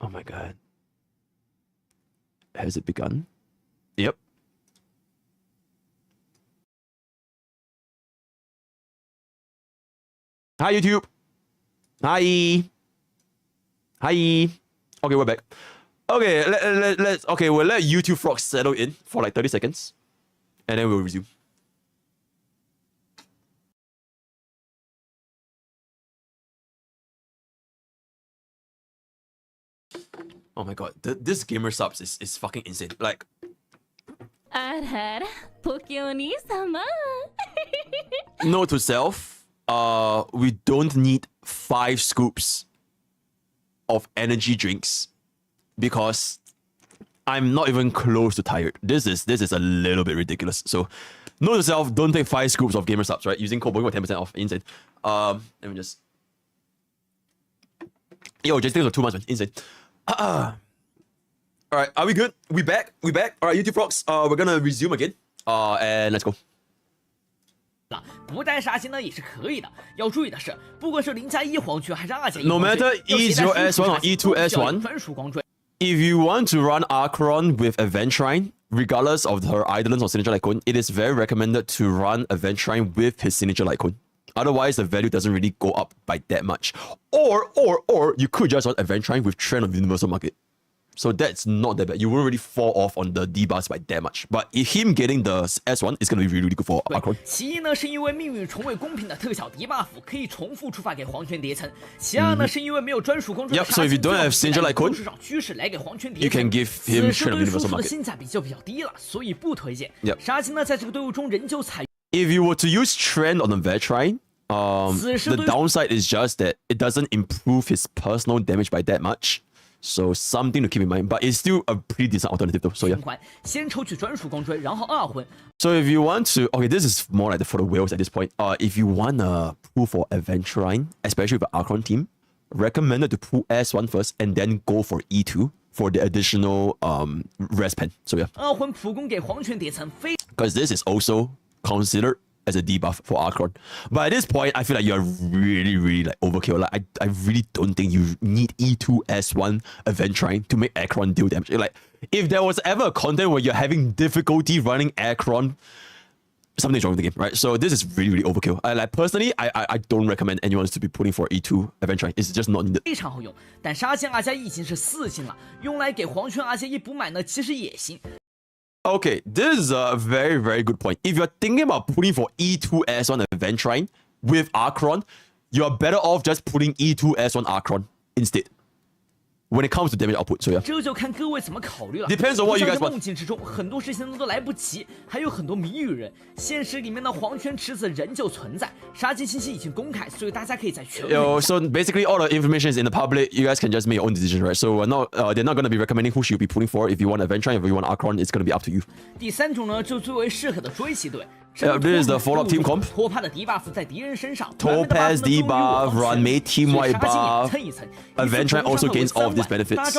Oh my god. Has it begun? Yep. Hi, YouTube. Hi. Hi. Okay, we're back. Okay, we'll let YouTube Frog settle in for like 30 seconds. And then we'll resume. Oh my god, this gamer subs is fucking insane. Like, note to self, we don't need 5 scoops of energy drinks because I'm not even close to tired. This is a little bit ridiculous. So, note to self, don't take 5 scoops of gamer subs, right? Using code for 10% off. Insane. Let me just. Yo, just for 2 months, man. Insane. Alright, are we good? We back? Alright, YouTube Frogs, we're gonna resume again. And let's go. 不带杀星呢也是可以的，要注意的是，不管是0加1黄圈还是2加1 No matter E0 S1 or E2 S1, if you want to run Acheron with Aventurine, regardless of her Eidolons or signature Lycone, it is very recommended to run Aventurine with his signature Lycone. Otherwise, the value doesn't really go up by that much. Or you could just run Aventurine with Trend of Universal Market. So that's not that bad. You won't really fall off on the D-bars by that much. But if him getting the S1 is going to be really, really good for Acheron. 其一呢，是因为命运重为公平的特效低 buff 可以重复触发给黄圈叠层。其二呢，是因为没有专属公主的杀 So if you don't have signature Lycone, 市场趋势来给黄圈叠 you 层。 can give him 此时 Trend 对 of 输 Universal 出的 Market. 性价比就比较低了，所以不推荐。杀青呢，在这个队伍中仍旧采。 If you were to use Trend on Aventurine, the downside is just that it doesn't improve his personal damage by that much. So something to keep in mind, but it's still a pretty decent alternative though. So yeah. 先抽取专属光锥，然后2魂。 So if you want to, okay, this is more like for the whales at this point. If you want to pull for Aventurine, especially with the Acheron team, recommended to pull S1 first and then go for E2 for the additional rest pen. So yeah. 2魂普攻给黄圈叠层非。 Because this is also considered as a debuff for Acheron. But at this point, I feel like you're really like overkill. Like I really don't think you need E2 S1 Aventurine to make Acheron deal damage. Like if there was ever a content where you're having difficulty running Acheron, something's wrong with the game, right? So this is really overkill. Like personally, I don't recommend anyone to be putting for E2 Aventurine. It's just not needed. 非常好用，但杀星2加1已经是4星了，用来给黄圈2加1补满呢，其实也行。 Okay, this is a very good point. If you're thinking about putting for E2 S1 Aventurine with Acheron, you're better off just putting E2 S1 Acheron instead. When it comes to damage output, so yeah. 这就看各位怎么考虑了。 Depends on what you guys want. 梦境之中，很多事情都来不及，还有很多谜语人。现实里面的黄圈池子仍旧存在，杀机信息已经公开，所以大家可以在全。So basically, all the information is in the public. You guys can just make your own decision, right? So they're not going to be recommending who should be pulling for. If you want Aventurine, if you want Acheron, it's going to be up to you. 第3种呢，就最为适合的追击队。 This is the follow-up team comp. 托帕的低 buff 在敌人身上 Topaz debuff, Runmei team wide buff. Aventurine also gains all of these benefits.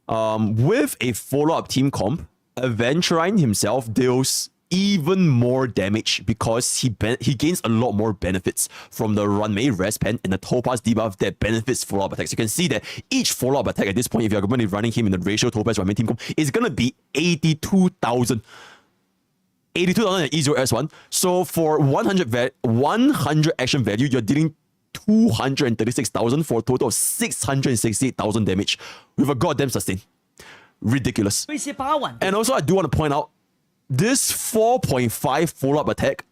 With a follow-up team comp, Aventurine himself deals even more damage because he gains a lot more benefits from the Runmei rest pen and the Topaz debuff that benefits follow-up attacks. You can see that each follow-up attack at this point, if you're going to be running him in the ratio Topaz Runmei team comp, is going to be 82,000. 82,000 at E0 S1. So for 100 action value, you're dealing 236,000 for a total of 668,000 damage with a goddamn sustain. Ridiculous. And also, I do want to point out, this 4.5 follow-up attack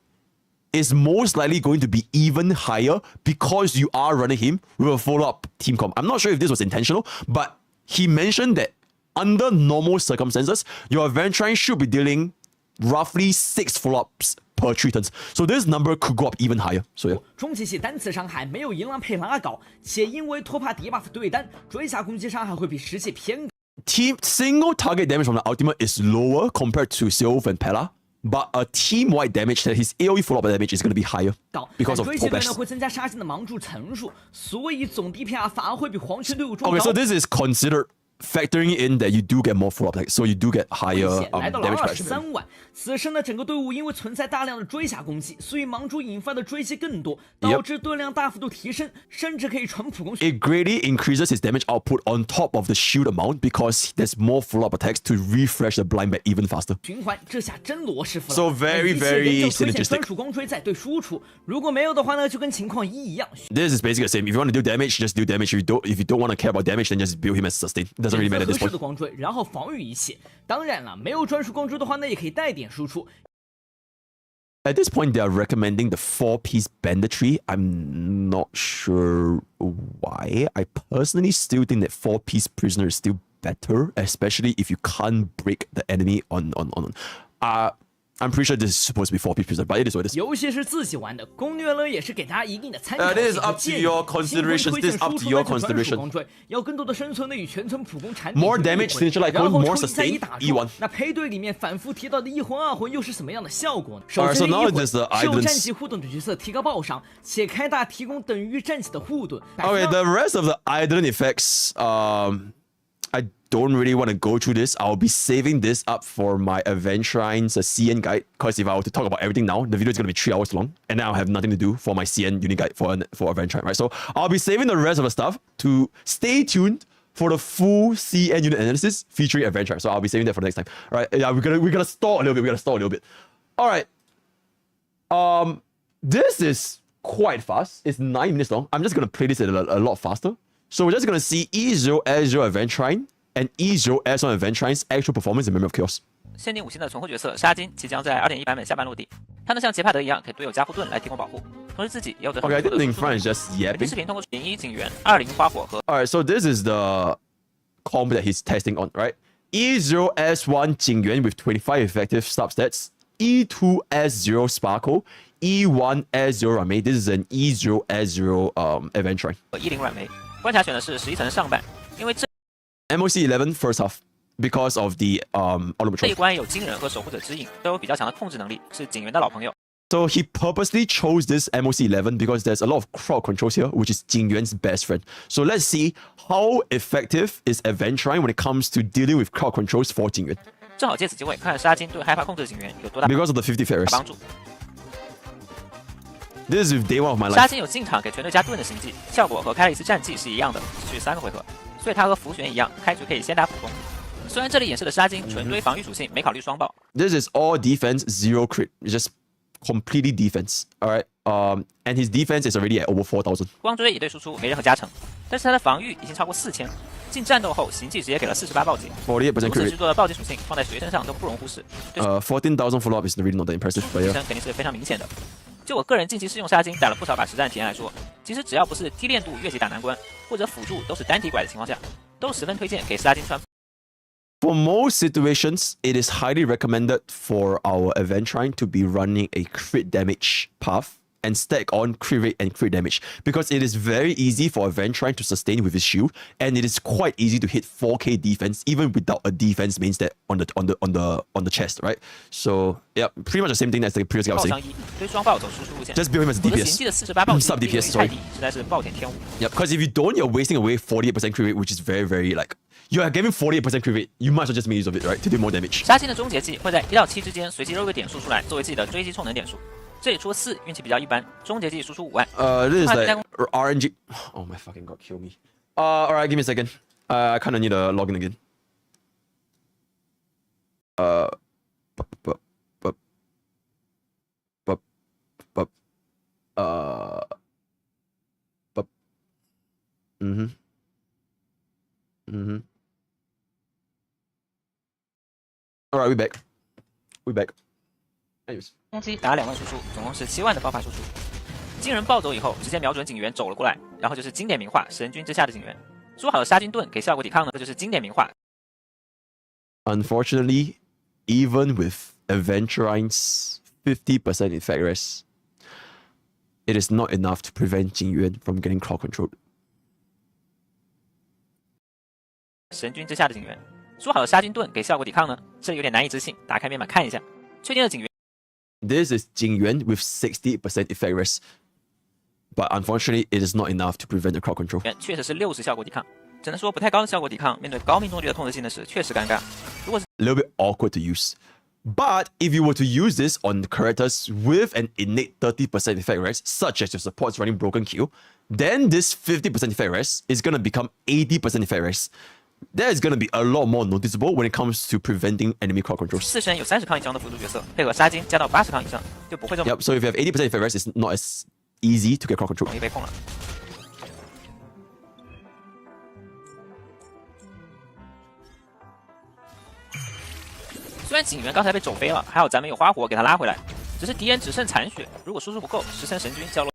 is most likely going to be even higher because you are running him with a follow-up team comp. I'm not sure if this was intentional, but he mentioned that under normal circumstances, your Aventurine should be dealing roughly 6 follow-ups per 3 turns. So this number could go up even higher. So yeah. 中期系单次伤害没有银狼配拉高，且因为托帕迪 buff 对单，追加攻击伤害会比实际偏高。 Team single target damage from the ultimate is lower compared to Sylph and Pella, but a team-wide damage that his AoE follow-up damage is going to be higher because of Topaz. 会增加杀星的盲注层数，所以总 DPR 反而会比黄圈队伍中高。 Okay, so this is considered factoring in that you do get more follow-up attacks, so you do get higher 来到了 damage per 23万。此时呢，整个队伍因为存在大量的追侠攻击，所以盲珠引发的追击更多，导致盾量大幅度提升，甚至可以纯普攻。It greatly increases his damage output on top of the shield amount because there's more follow-up attacks to refresh the blind back even faster. 循环，这下真罗师傅了。 So very, very 推荐 synergistic. 专属光锥再对输出，如果没有的话呢，就跟情况一样。This is basically the same. If you want to do damage, just do damage. If you don't want to care about damage, then just build him as sustain. It doesn't really matter at this 合适 point. 的光锥，然后防御一切。当然了，没有专属光锥的话，那也可以带点输出。 At this point, they are recommending the 4-piece banditry. I'm not sure why. I personally still think that 4-piece prisoner is still better, especially if you can't break the enemy on. I'm pretty sure this is supposed to be 4-piece prisoner, but it is what it is. 游戏是自己玩的，攻略呢也是给大家一定的参考。 This is up to your considerations. This is up to your consideration. 要更多的生存的与全村普攻产品。 More damage, signature like code, more sustain. E1. 那配对里面反复提到的一魂二魂又是什么样的效果呢？ Alright, 首 so 先， now 一魂 there's the 是由 islands. 战绩互盾的角色提高爆伤，且开大提供等于战绩的护盾。 Okay, the rest of the island effects, I don't really want to go through this. I'll be saving this up for my Aventurine's CN guide, because if I were to talk about everything now, the video is going to be 3 hours long, and then I'll have nothing to do for my CN unit guide for Aventurine, right? So I'll be saving the rest of the stuff to stay tuned for the full CN unit analysis featuring Aventurine. So I'll be saving that for the next time. All right, yeah, we're gonna stall a little bit. All right. This is quite fast. It's 9 minutes long. I'm just gonna play this a lot faster. So we're just gonna see E0 S0 Aventurine and E0 S1 Aventurine's actual performance in Memory of Chaos. 限定5星的存货角色沙金即将在 2.1 版本下半落地，他能像杰帕德一样给队友加护盾来提供保护，同时自己也有着很 Okay, I 多 think 的 in 输出 front is just 本 yapping. 视频通过01警员、20花火和 Alright, so this is the comp that he's testing on, right? E0 S1 Jingyuan with 25 effective substats, E2 S0 Sparkle, E1 S0 Rame. This is an E0 S0 Aventurine. 10软梅。关卡选的是11层上半，因为这 MOC 11 first half because of the 这一关有惊人和守护者指引，都有比较强的控制能力，是警员的老朋友。 So he purposely chose this MOC 11 because there's a lot of crowd controls here, which is Jingyuan's best friend. So let's see how effective is Aventurine when it comes to dealing with crowd controls for Jingyuan. 正好借此机会看看沙金对害怕控制的警员有多大 Because of the 50 Ferris. 帮助。 This is with day 1 of my 沙 life. 金有进场给全队加盾的行迹，效果和开了一次战绩是一样的，持续3个回合，所以他和符玄一样，开局可以先打普攻。虽然这里演示的沙金纯堆防御属性，没考虑双爆。 This is all defense, 0 crit. It's just completely defense. Alright. And his defense is already at over 4,000. 光追一对输出没任何加成，但是他的防御已经超过4000。进战斗后，行迹直接给了48暴击， 48% 如此 crit 之多的暴击属性放在谁身上都不容忽视。对 14,000 follow up is really not that impressive, 输出 but 提 yeah. 升肯定是非常明显的。就我个人近期试用沙金打了不少把实战体验来说，其实只要不是低练度越级打难关，或者辅助都是单体拐的情况下，都十分推荐给沙金穿。 For most situations, it is highly recommended for our Aventurine to be running a crit damage path and stack on crit rate and crit damage, because it is very easy for Aventurine to sustain with his shield, and it is quite easy to hit 4k defense even without a defense main stat on the chest, right? So yeah, pretty much the same thing as the previous guy was 爆伤 saying. 1对双暴走输出路线， Just build him as a 我的行迹 DPS. 的48暴击 Sub-DPS, 利用率 sorry. 太低，实在是暴殄天物。 Yep, because if you don't, you're wasting away 48% crit rate, which is very, very like you're giving 48% crit rate. You might as well just make use of it, right, to do more damage. 沙金的终结技会在1到7之间随机揉个点数出来，作为自己的追击充能点数。这里出了4，运气比较一般，终结技输出5万。 This is like RNG. Oh my fucking god, kill me. Alright, give me a second. I kind of need a login again. Alright, we back. We back. Anyways. 攻击打2万输出，总共是7万的爆发输出。惊人暴走以后，直接瞄准警员走了过来，然后就是经典名画神君之下的警员。说好的杀金盾给效果抵抗呢，这就是经典名画。Unfortunately, even with Aventurine's 50% effect rest, it is not enough to prevent Jingyuan from getting crowd controlled. 神君之下的警员。说好的杀金盾给效果抵抗呢，这里有点难以置信。打开面板看一下，确定的警员。 This is Jingyuan with 60% effect rest, but unfortunately, it is not enough to prevent the crowd control. 确实是60效果抵抗，只能说不太高的效果抵抗，面对高命中率的控制技能时确实尴尬。如果是 A little bit awkward to use. But if you were to use this on characters with an innate 30% effect res, such as your supports running Broken Q, then this 50% effect res is going to become 80% effect res. That is going to be a lot more noticeable when it comes to preventing enemy crowd control. 4神有30抗以上的辅助角色，配合杀金加到80抗以上，就不会这么 Yep, so if you have 80% effect res, it's not as easy to get crowd control. 容易被控了。虽然警员刚才被走飞了，还好咱们有花火给他拉回来。只是敌人只剩残血，如果输出不够，10层神君交落。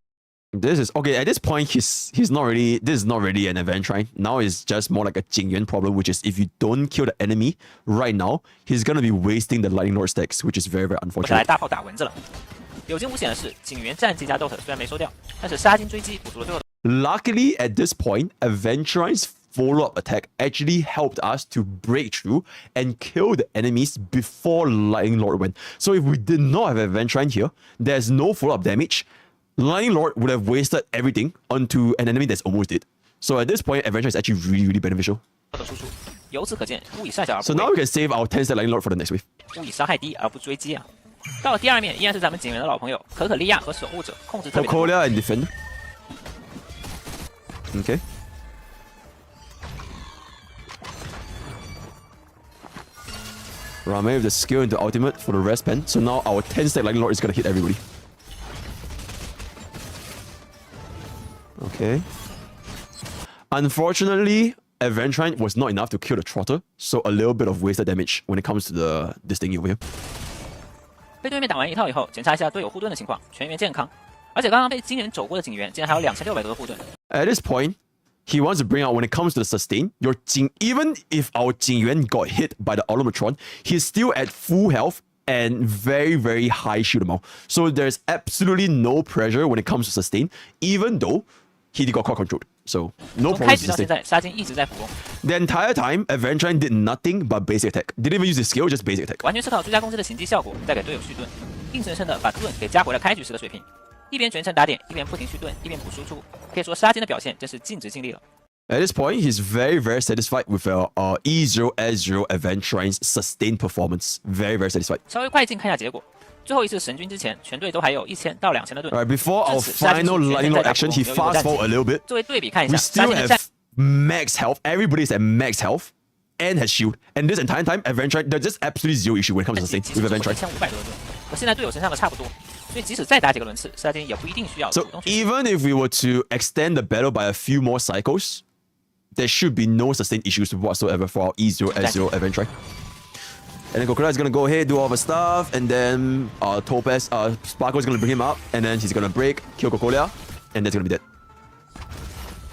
This is okay. At this point, he's not really. This is not really an Aventurine. Now it's just more like a Jingyuan problem, which is if you don't kill the enemy right now, he's gonna be wasting the Lightning Lord stacks, which is very 我 unfortunate. 来大炮打蚊子了。有惊无险的是，警员战绩加 Dota 虽然没收掉，但是杀金追击补足了最后的。Luckily, at this point, Aventurine's follow-up attack actually helped us to break through and kill the enemies before Lightning Lord went. So if we did not have Aventurine here, there's no follow-up damage. Lightning Lord would have wasted everything onto an enemy that's almost dead. So at this point, Aventurine is actually really beneficial. 输出，由此可见，勿以善小而不 So 为， now we can save our 10-stat Lightning Lord for the next wave. 勿以伤害低而不追击啊。到了第二面，依然是咱们警员的老朋友可可利亚和守护者，控制特别。 Cocolia and defend. Okay. Rame with the skill into ultimate for the rest pen. So now our 10-stack Lightning Lord is gonna hit everybody. Okay. Unfortunately, Aventurine was not enough to kill the Trotter, so a little bit of wasted damage when it comes to this thing over here. 被对面打完一套以后，检查一下队友护盾的情况，全员健康。而且刚刚被金人走过的警员，竟然还有2600多的护盾。At this point, he wants to bring out when it comes to the sustain, your Jing, even if our Jingyuan got hit by the Automatron, he's still at full health and very high shield amount. So there's absolutely no pressure when it comes to sustain, even though he got crowd controlled. So no 从 problem 开 to 局到 sustain. 现在，杀金一直在辅攻， The entire time, Aventurine did nothing but basic attack. Didn't even use his skill, just basic attack. 完全是靠追加攻击的行击效果，再给队友续盾，硬生生的把盾给加回了开局时的水平。一边全程打点，一边不停续盾，一边补输出，可以说杀金的表现真是尽职尽力了。 At this point, he's very satisfied with E0 S0 Aventurine's sustained performance. Very satisfied. 稍微快进看一下结果，最后一次神君之前，全队都还有1000到2000的盾。 Alright, before our 至此杀金 final 是全 Lightning 在 Lord 打 action, 普 he 攻，有 fast 战绩 forward a little bit. 作为对比看一 We 下，杀 still 金的战 have max health. Everybody's at max health and has shield. And this entire time, Aventurine, there's just absolutely zero issue when it comes to 绩 sustain 其实 with 就 Aventurine. 1500多的盾，和现在队友身上的差不多。所以即使再打几个轮次，杀金也不一定需要 So 主动去。 even if we were to extend the battle by a few more cycles, there should be no sustained issues whatsoever for our E0 S0 Aventurine. And then Cocolia is gonna go ahead, do all of her stuff, and then Topaz, Sparkle is gonna bring him up, and then he's gonna break, kill Cocolia, and that's gonna be dead.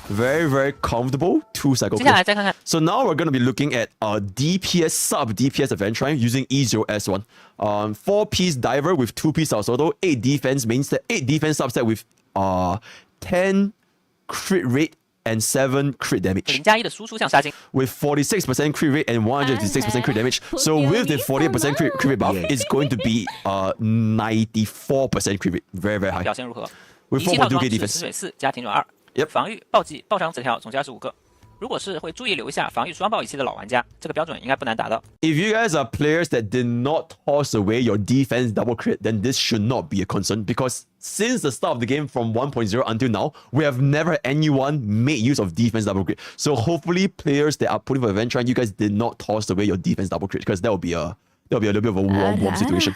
Very comfortable 2-cycle 接下 kill. 来再看看 So now we're going to be looking at DPS, sub-DPS Aventurine using E0S1. 4-piece diver with 2-piece Salsodo, 8 defense main set, 8 defense subset with 10 crit rate and 7 crit damage. 0+1的输出向杀金， With 46% crit rate and 156% crit damage. So with the 48% crit rate buff, it's going to be 94% crit rate. Very high. 表现如何？ With 仪器套 4.2k 装是 defense. 死水4加停转2， Yep 防御、暴击、爆伤纸条总计25个。如果是会注意留一下防御双爆仪器的老玩家，这个标准应该不难达到。 If you guys are players that did not toss away your defense double crit, then this should not be a concern because since the start of the game from 1.0 until now, we have never had anyone make use of defense double crit. So hopefully players that are putting for Aventurine, you guys did not toss away your defense double crit because that will be a little bit of a warm situation.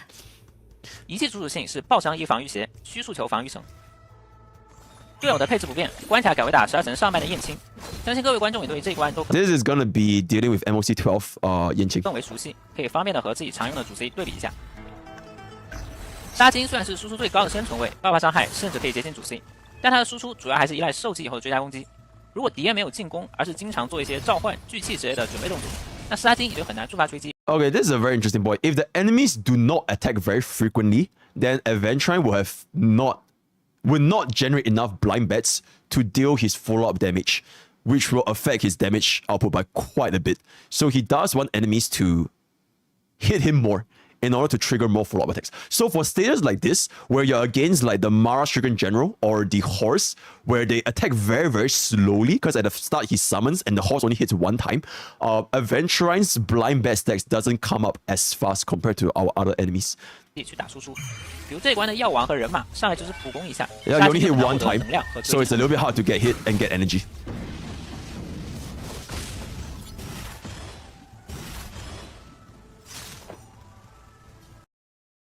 仪器主属性是爆伤1防御鞋，虚数球防御绳。队友的配置不变，关卡改为打12层上半的燕青，相信各位观众也对这一关都 This is gonna be dealing with MOC 12 Yanqing. 更为熟悉，可以方便的和自己常用的主 C 对比一下。杀金虽然是输出最高的生存位，爆发伤害甚至可以接近主 C， 但它的输出主要还是依赖受击以后的追加攻击。如果敌人没有进攻，而是经常做一些召唤、聚气之类的准备动作，那杀金也就很难触发追击。 Okay, this is a very interesting point. If the enemies do not attack very frequently, then Aventurine will not generate enough blind bets to deal his follow-up damage, which will affect his damage output by quite a bit. So he does want enemies to hit him more in order to trigger more follow-up attacks. So for stages like this, where you're against like the Mara Stricken General or the Horse, where they attack very, very slowly, because at the start he summons and the Horse only hits one time, Aventurine's blind bat stacks doesn't come up as fast compared to our other enemies. 去打输出，比如这一关的药王和人马上来就是普攻一下， Yeah, you only hit one time, so it's a little bit hard to get hit and get energy.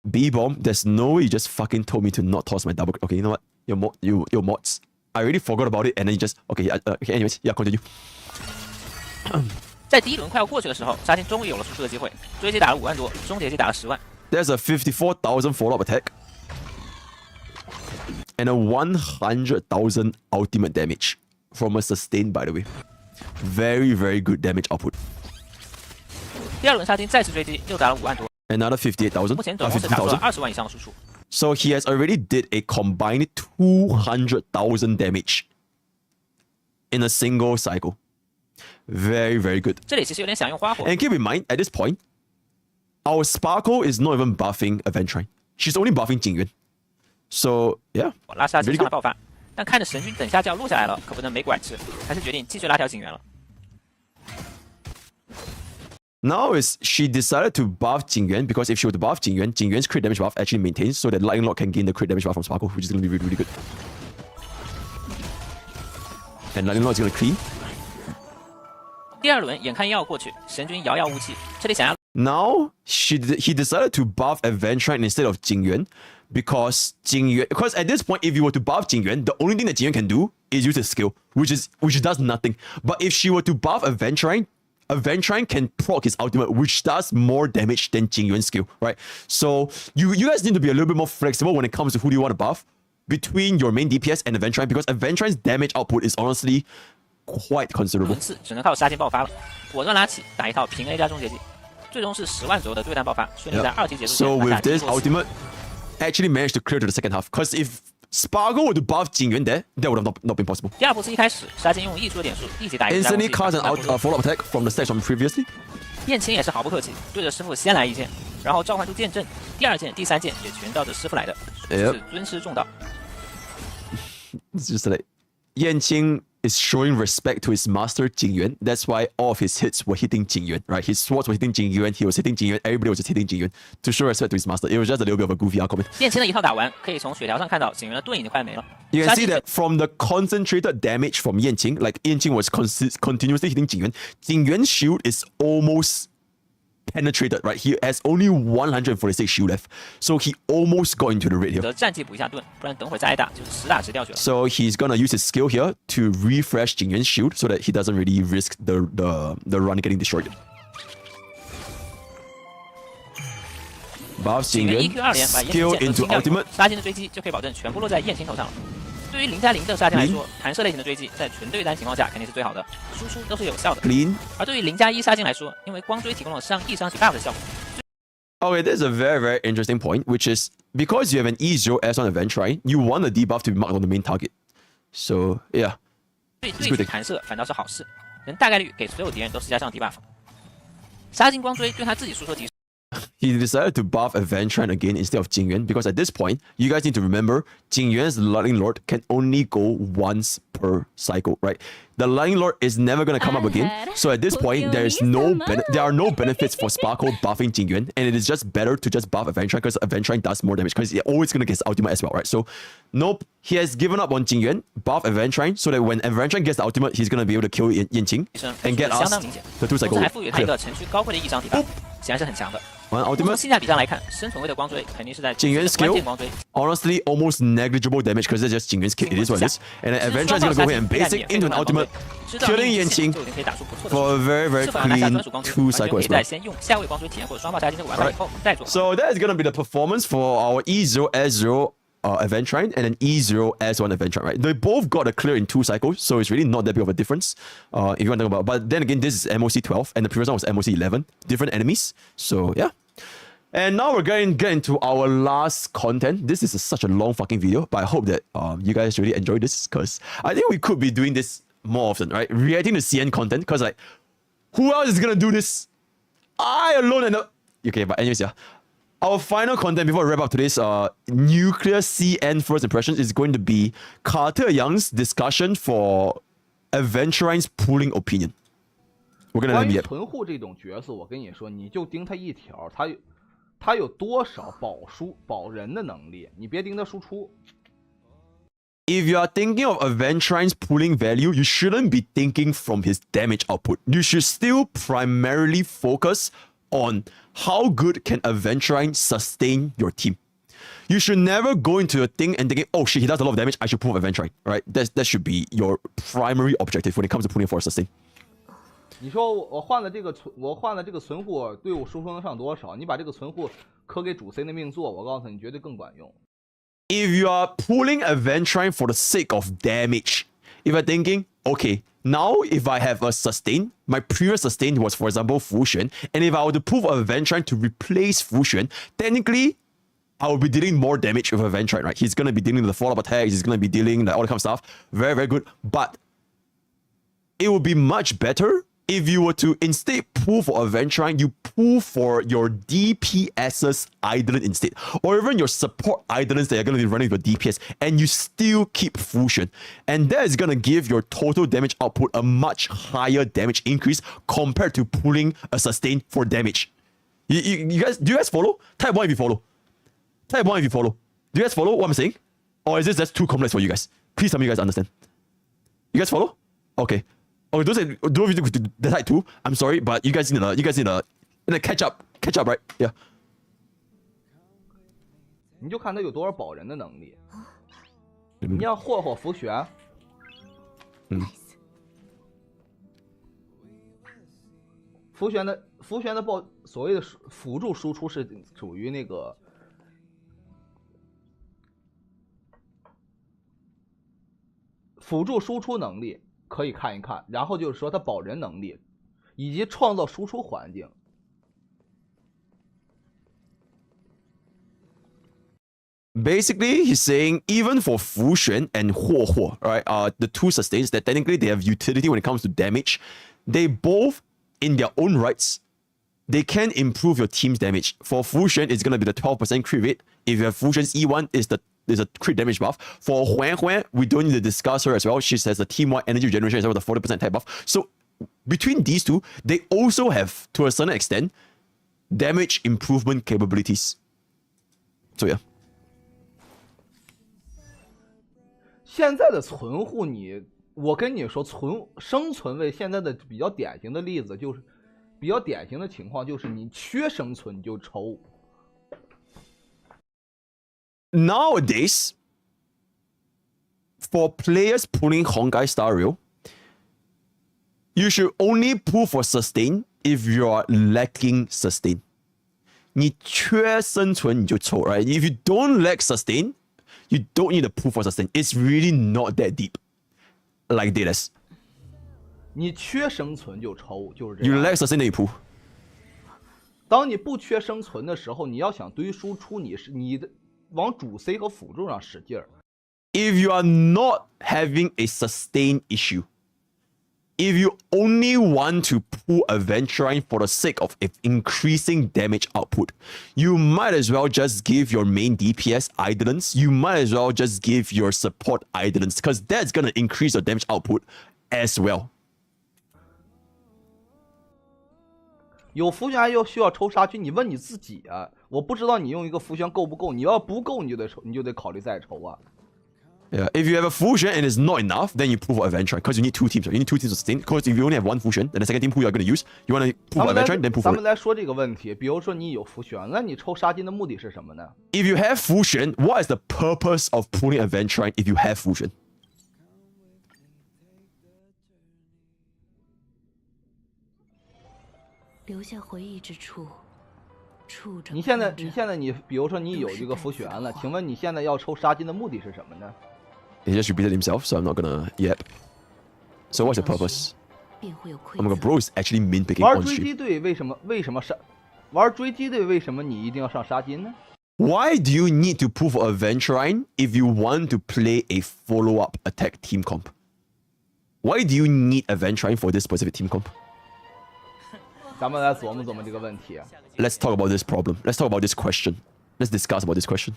B-bomb, there's no way you just fucking told me to not toss my double. Okay, you know what? Your mods. I already forgot about it, and then you just okay. Okay, anyways, yeah, continue. 在第一轮快要过去的时候，沙金终于有了输出的机会，追击打了5万多，终结技打了10万。 There's a 54,000 follow-up attack and a 100,000 ultimate damage from a sustain, by the way. Very, very good damage output. 第二轮沙金再次追击，又打了5万多。 Another 58,000. 目前总共是打出了20万以上的输出。 So he has already did a combined 200,000 damage in a single cycle. Very, very good. 这里其实有点想用花火。 And keep in mind, at this point, our Sparkle is not even buffing Aventurine. She's only buffing Jingyuan. So, yeah. 拉沙金上来爆发，但看着神君等下就要落下来了，可不能没拐吃，还是决定继续拉条警员了。 Now is she decided to buff Jingyuan because if she were to buff Jingyuan, Jingyuan's crit damage buff actually maintains so that Lightning Lord can gain the crit damage buff from Sparkle, which is going to be really, really good. And Lightning Lord is going to clean. 第二轮眼看又要过去，神君遥遥无期，这里想要 Now he decided to buff Aventurine instead of Jingyuan because at this point if you were to buff Jingyuan, the only thing that Jingyuan can do is use his skill, which does nothing. But if she were to buff Aventurine can proc his ultimate, which does more damage than Jingyuan's skill, right? So you guys need to be a little bit more flexible when it comes to who do you want to buff between your main DPS and Aventurine, because Aventurine's damage output is honestly quite considerable. 轮次只能靠沙金爆发了，果断拉起打一套平 A 加终结技，最终是10万左右的对单爆发，顺利在2级结束前 So 拿 with 下第一 this 波。 ultimate, actually managed to clear to the second half. Because if Sparkle were to buff Jingyuan there, that would have not been possible. 第二波是一开始，沙金用溢出的点数立即打赢。 Instantly cast an follow-up attack from the stacks from previously. 燕青也是毫不客气，对着师傅先来一剑，然后召唤出剑阵，第二剑、第三剑也全照着师傅来的，是尊师重道。 It's just like Yanqing is showing respect to his master Jingyuan. That's why all of his hits were hitting Jingyuan, right? His swords were hitting Jingyuan, he was hitting Jingyuan, everybody was just hitting Jingyuan to show respect to his master. It was just a little bit of a goofy argument. 燕青的一套打完，可以从血条上看到警员的盾已经快没了。 You can see that from the concentrated damage from Yanqing, like Yanqing was continuously hitting Jingyuan. Jingyuan's shield is almost penetrated, right? He has only 146 shield left, so he almost got into the red here. 得战绩补一下盾，不然等会再挨打就是实打实掉血了。 So he's gonna use his skill here to refresh Jingyuan's shield so that he doesn't really risk the run getting destroyed. Buffs 警员 Jingyuan, EQ 2连把燕青 skill 剑 into 都清掉以后 ultimate. 沙金的追击就可以保证全部落在燕青头上了。对于0+0的沙金来说，弹射类型的追击在纯对单情况下肯定是最好的，输出都是有效的。 Clean. 而对于0+1沙金来说，因为光追提供了上易伤及 buff 的效果。 Okay, there's a very, very interesting point, which is because you have an E0 S1 Aventurine, you want the debuff to be marked on the main target. So, yeah. 对对局弹射反倒是好事，能大概率给所有敌人都施加上 debuff。沙金光追对他自己输出提示。 He decided to buff Aventurine again instead of Jingyuan because at this point, you guys need to remember, Jingyuan's Lightning Lord can only go once per cycle, right? The Lightning Lord is never going to come up again. So at this point, there are no benefits for Sparkle buffing Jingyuan, and it is just better to just buff Aventurine because Aventurine does more damage because he's always going to get his ultimate as well, right? So, nope, he has given up on Jingyuan, buff Aventurine so that when Aventurine gets the ultimate, he's going to be able to kill Yanqing and get us the 2 cycle 还赋予他一 clear. 个城区高会的异伤 debuff，显然是很强的。 One 从 ultimate. 性价比上来看，生存位的光追肯定是在 Jingyuan's 关 skill, 键光追。 honestly, almost negligible damage because it's just Jingyuan's kit. It is what it is. And then Aventurine is going to go ahead and basic into an ultimate, killing Yanqing for a very, very clean 2 cycle as well. 先用下位光追体验过双爆杀金这个玩法以后，再做。 So that is going to be the performance for our E0 S0 Aventurine and an E0 S1 Aventurine, right? They both got a clear in 2 cycles, so it's really not that big of a difference if you want to talk about. But then again, this is MOC 12 and the previous one was MOC 11. Different enemies. So yeah. And now we're going to get into our last content. This is such a long fucking video, but I hope that you guys really enjoy this because I think we could be doing this more often, right? Reacting to CN content because like, who else is going to do this? I alone and okay, but anyways, yeah. Our final content before we wrap up today's nuclear CN first impressions is going to be Carter Young's discussion for Aventurine's pooling opinion. We're gonna 关于存户这种角色，我跟你说，你就盯他一条，他有多少保人的能力，你别盯他输出。If you are thinking of Aventurine's pooling value, you shouldn't be thinking from his damage output. You should still primarily focus on how good can Aventurine sustain your team. You should never go into a thing and thinking, oh shit, he does a lot of damage, I should pull Aventurine, right? That should be your primary objective when it comes to pulling for sustain. 你说我换了这个存户对我输出能上多少？你把这个存户磕给主 C 的命做，我告诉你绝对更管用。If you are pulling Aventurine for the sake of damage, if you're thinking, okay, now if I have a sustain, my previous sustain was, for example, Fusion, and if I were to pull Aventurine to replace Fusion, technically, I will be dealing more damage with Aventurine, right? He's going to be dealing with the follow-up attacks, he's going to be dealing like all that kind of stuff. Very, very good. But it would be much better if you were to instead pull for Aventurine, you pull for your DPS's Idolin instead. Or even your support Idolins that are going to be running with your DPS, and you still keep Fusion. And that is going to give your total damage output a much higher damage increase compared to pulling a sustain for damage. You guys, do you guys follow? Type 1 if you follow. Type 1 if you follow. Do you guys follow what I'm saying? Or is this just too complex for you guys? Please tell me you guys understand. You guys follow? Okay. Oh, those of you do the type 2, I'm sorry, but you guys need a catch up, right? Yeah. 你就看他有多少保人的能力。你要霍霍福玄。福玄的所谓的辅助输出是属于那个辅助输出能力。可以看一看，然后就是说他保人能力，以及创造输出环境。Basically, he's saying even for Fusion and Huo, right, the two sustains that technically they have utility when it comes to damage, they both, in their own rights, they can improve your team's damage. For Fusion, it's going to be the 12% crit rate. If you have Fusion's E1, there's a crit damage buff. For Huan, we don't need to discuss her as well. She has the team-wide energy regeneration as well, the 40% attack buff. So between these two, they also have, to a certain extent, damage improvement capabilities. So yeah. 现在的存户我跟你说，生存位现在的比较典型的例子就是，比较典型的情况就是你缺生存你就抽。Nowadays, for players pulling Honkai starrail, you should only pull for sustain if you are lacking sustain. 你缺生存你就抽, right? If you don't lack sustain, you don't need to pull for sustain. It's really not that deep, like Daedalus. 你缺生存就抽，就是这样。You lack sustain, then you pull. 当你不缺生存的时候，你要想堆输出，你的往主 C 和辅助上使劲儿。If you are not having a sustain issue, if you only want to pull Aventurine for the sake of increasing damage output, you might as well just give your main DPS Idolins. You might as well just give your support Idolins, because that's going to increase your damage output as well. 有福玄又需要抽杀菌，你问你自己啊！我不知道你用一个福玄够不够，你要不够你就得考虑再抽啊。Yeah, if you have a Fusion and it's not enough, then you pull for Aventurine, because you need 2 teams. Right? You need 2 teams to sustain. Because if you only have 1 Fusion, then the second team who you are going to use, you want to pull for Aventurine, then pull for 咱们来说这个问题，比如说你有福玄，那你抽杀金的目的是什么呢？ If you have Fusion, what is the purpose of pulling Aventurine if you have Fusion? 留下回忆之处，触着。你现在，比如说你有这个福玄了，请问你现在要抽杀金的目的是什么呢？ He just repeated himself, so I'm not gonna yep. So what's the purpose? Oh my god, bro is actually min picking 玩 on 追击 stream. 队为什么杀？玩追击队为什么你一定要上杀金呢？ Why do you need to pull for Aventurine if you want to play a follow-up attack team comp? Why do you need Aventurine for this specific team comp? 咱们来琢磨琢磨这个问题。 Let's talk about this problem. Let's talk about this question. Let's discuss about this question.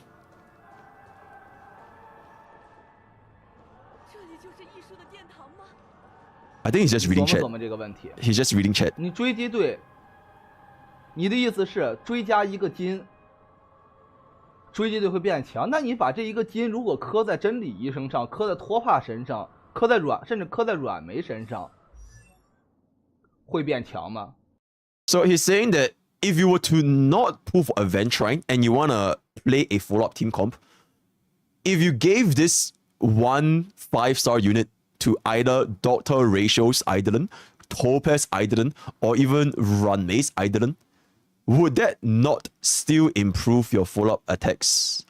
这里就是艺术的殿堂吗？ I think he's just 琢 reading 磨 chat. 琢磨这个问题。 He's just reading chat. 你追击队，你的意思是追加一个金，追击队会变强？那你把这一个金如果磕在真理医生上，磕在托帕身上，甚至磕在软梅身上，会变强吗？ So he's saying that if you were to not pull for Aventurine and you want to play a follow-up team comp, if you gave this 1 5-star unit to either Dr. Ratio's Eidolon, Topaz Eidolon, or even Runmay's Eidolon, would that not still improve your follow-up attacks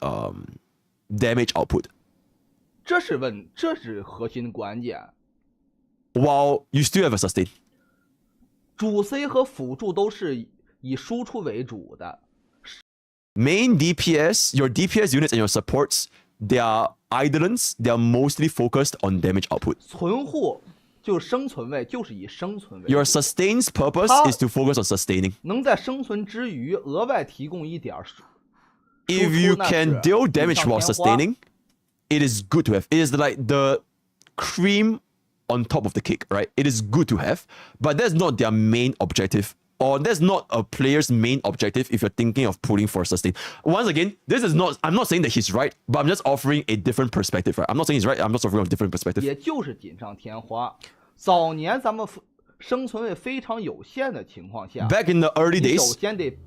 damage output? 这是核心关键。 While you still have a sustain. 主 C 和辅助都是以输出为主的。 Main DPS, your DPS units and your supports, their Eidolons, they are mostly focused on damage output. 存护就是生存位，就是以生存为主。 Your sustain's purpose is to focus on sustaining. 能在生存之余额外提供一点 If you can deal damage while sustaining, it is good to have. It is like the cream on top of the cake, right? It is good to have, but that's not their main objective. Or that's not a player's main objective if you're thinking of pulling for a sustain. Once again, I'm not saying that he's right, but I'm just offering a different perspective, right? I'm not saying he's right, I'm just offering a different perspective. 也就是锦上添花。早年咱们生存位非常有限的情况下 Back in the early 你 days, 首先得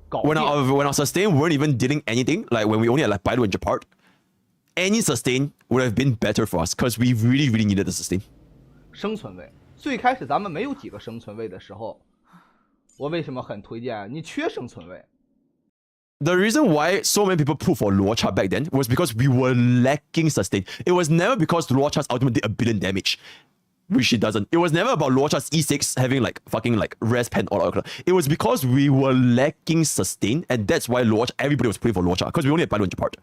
搞 when 定 our sustain weren't even dealing anything, like when we only had like Bailu and Japart, any sustain would have been better for us because we really, really needed the sustain. 生存位。最开始咱们没有几个生存位的时候，我为什么很推荐？你缺生存位。 The reason why so many people pulled for Luocha back then was because we were lacking sustain. It was never because Luocha's ultimate did a billion damage, which it doesn't. It was never about Luocha's E6 having like fucking like res pen all out. It was because we were lacking sustain, and that's why everybody was pulling for Luocha because we only had Bailu and Japart.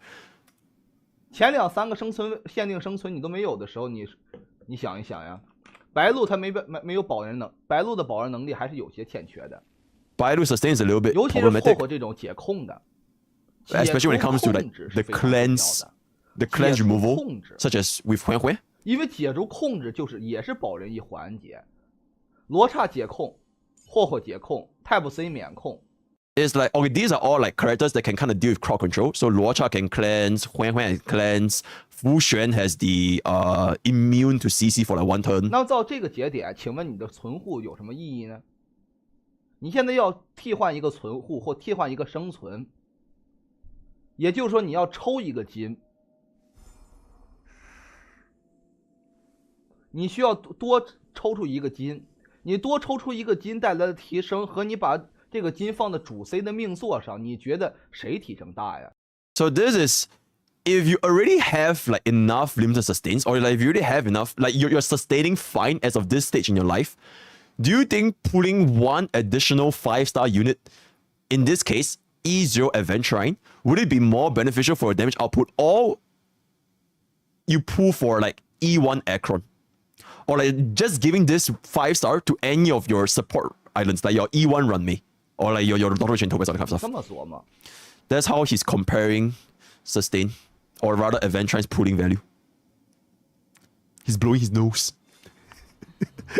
前两三个生存位限定生存你都没有的时候，你想一想呀，白鹿他没有保人白鹿的保人能力还是有些欠缺的。 Bailu sustain is a little bit 尤其是霍 problematic, 霍这种解控的， especially when it comes to like 解除控制 the 是非常重要 cleanse, 的 the cleanse 解除 removal, 控制 such as with Huan Hui. 因为解除控制也是保人一环节，罗刹解控、霍霍解控、Type C 免控。 It's like, okay, these are all like characters that can kind of deal with crowd control. So Luocha can cleanse, Huan Hui can cleanse, Fu Xuan has the immune to CC for like 1 turn. 那到这个节点，请问你的存护有什么意义呢？你现在要替换一个存护或替换一个生存，也就是说你要抽一个金，你需要多抽出一个金，你多抽出一个金带来的提升和你把这个金放在主 C 的命座上，你觉得谁提升大呀？ So this is, if you already have like enough limited sustains, or like if you already have enough, like you're sustaining fine as of this stage in your life, do you think pulling 1 additional 5-star unit, in this case, E0 Aventurine, would it be more beneficial for your damage output, or you pull for like E1 acheron? Or like just giving this 5-star to any of your support islands, like your E1 Runmei, or like your Dr. Chen Topaz, all that kind of 这 stuff. 么琢磨， That's how he's comparing sustain, or rather Aventurine's pulling value. He's blowing his nose.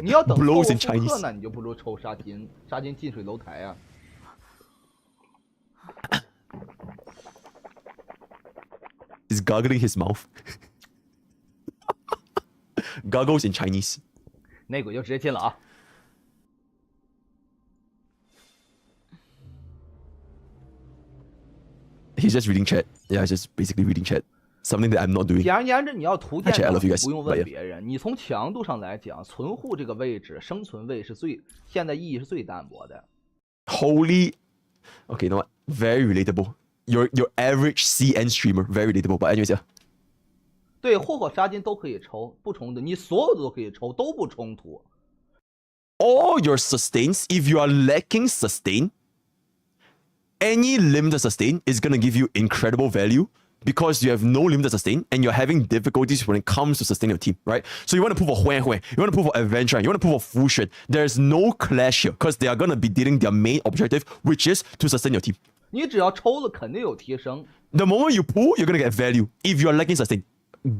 你要等 Blows 复 in 刻 Chinese. 呢，你就不如抽杀金，杀金近水楼台啊。 He's gargling his mouth. Gargles in Chinese. 内鬼就直接进了啊。 He's just reading chat. Yeah, he's just basically reading chat. Something that I'm not doing. 简而言之，你要图鉴 Actually, I love you guys, 不用 but 问 yeah. 别人。你从强度上来讲，存护这个位置，生存位是现在意义是最淡薄的。 Holy. Okay, you know what? Very relatable. Your average CN streamer, very relatable. But anyways, yeah. 对，霍霍杀金都可以抽，不冲突。你所有的都可以抽，都不冲突。 All your sustains, if you are lacking sustain, any limited sustain is gonna give you incredible value because you have no limited sustain and you're having difficulties when it comes to sustaining your team, right? So you want to pull for Huan, you want to pull for Aventurine, you want to pull for Fusion. There's no clash here because they are going to be dealing their main objective, which is to sustain your team. 你只要抽了，肯定有提升。 The moment you pull, you're going to get value. If you're lacking sustain,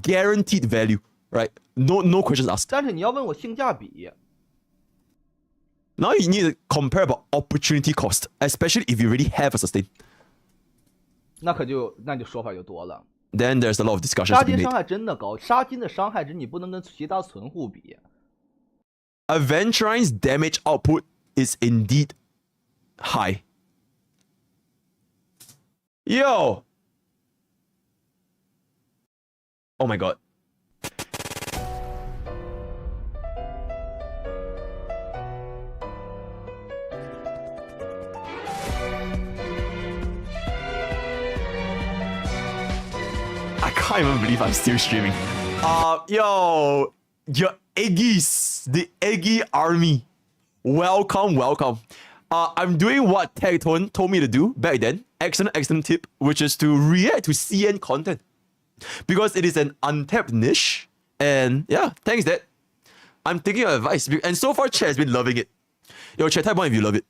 guaranteed value, right? No questions asked. 但是你要问我性价比， Now you need to compare about opportunity cost, especially if you already have a sustain. 那就说法就多了。 Then there's a lot of discussions 杀 to be 金 made. 伤害真的高，杀金的伤害值你不能跟其他存户比。 Aventurine's damage output is indeed high. Yo! Oh my god. I can't even believe I'm still streaming. Yo, your Eggies, the Eggy army. Welcome, welcome. I'm doing what Tagtone told me to do back then. Excellent tip, which is to react to CN content. Because it is an untapped niche. And yeah, thanks Dad. I'm taking your advice. And so far, Chat has been loving it. Yo, Chat, type 1 if you love it.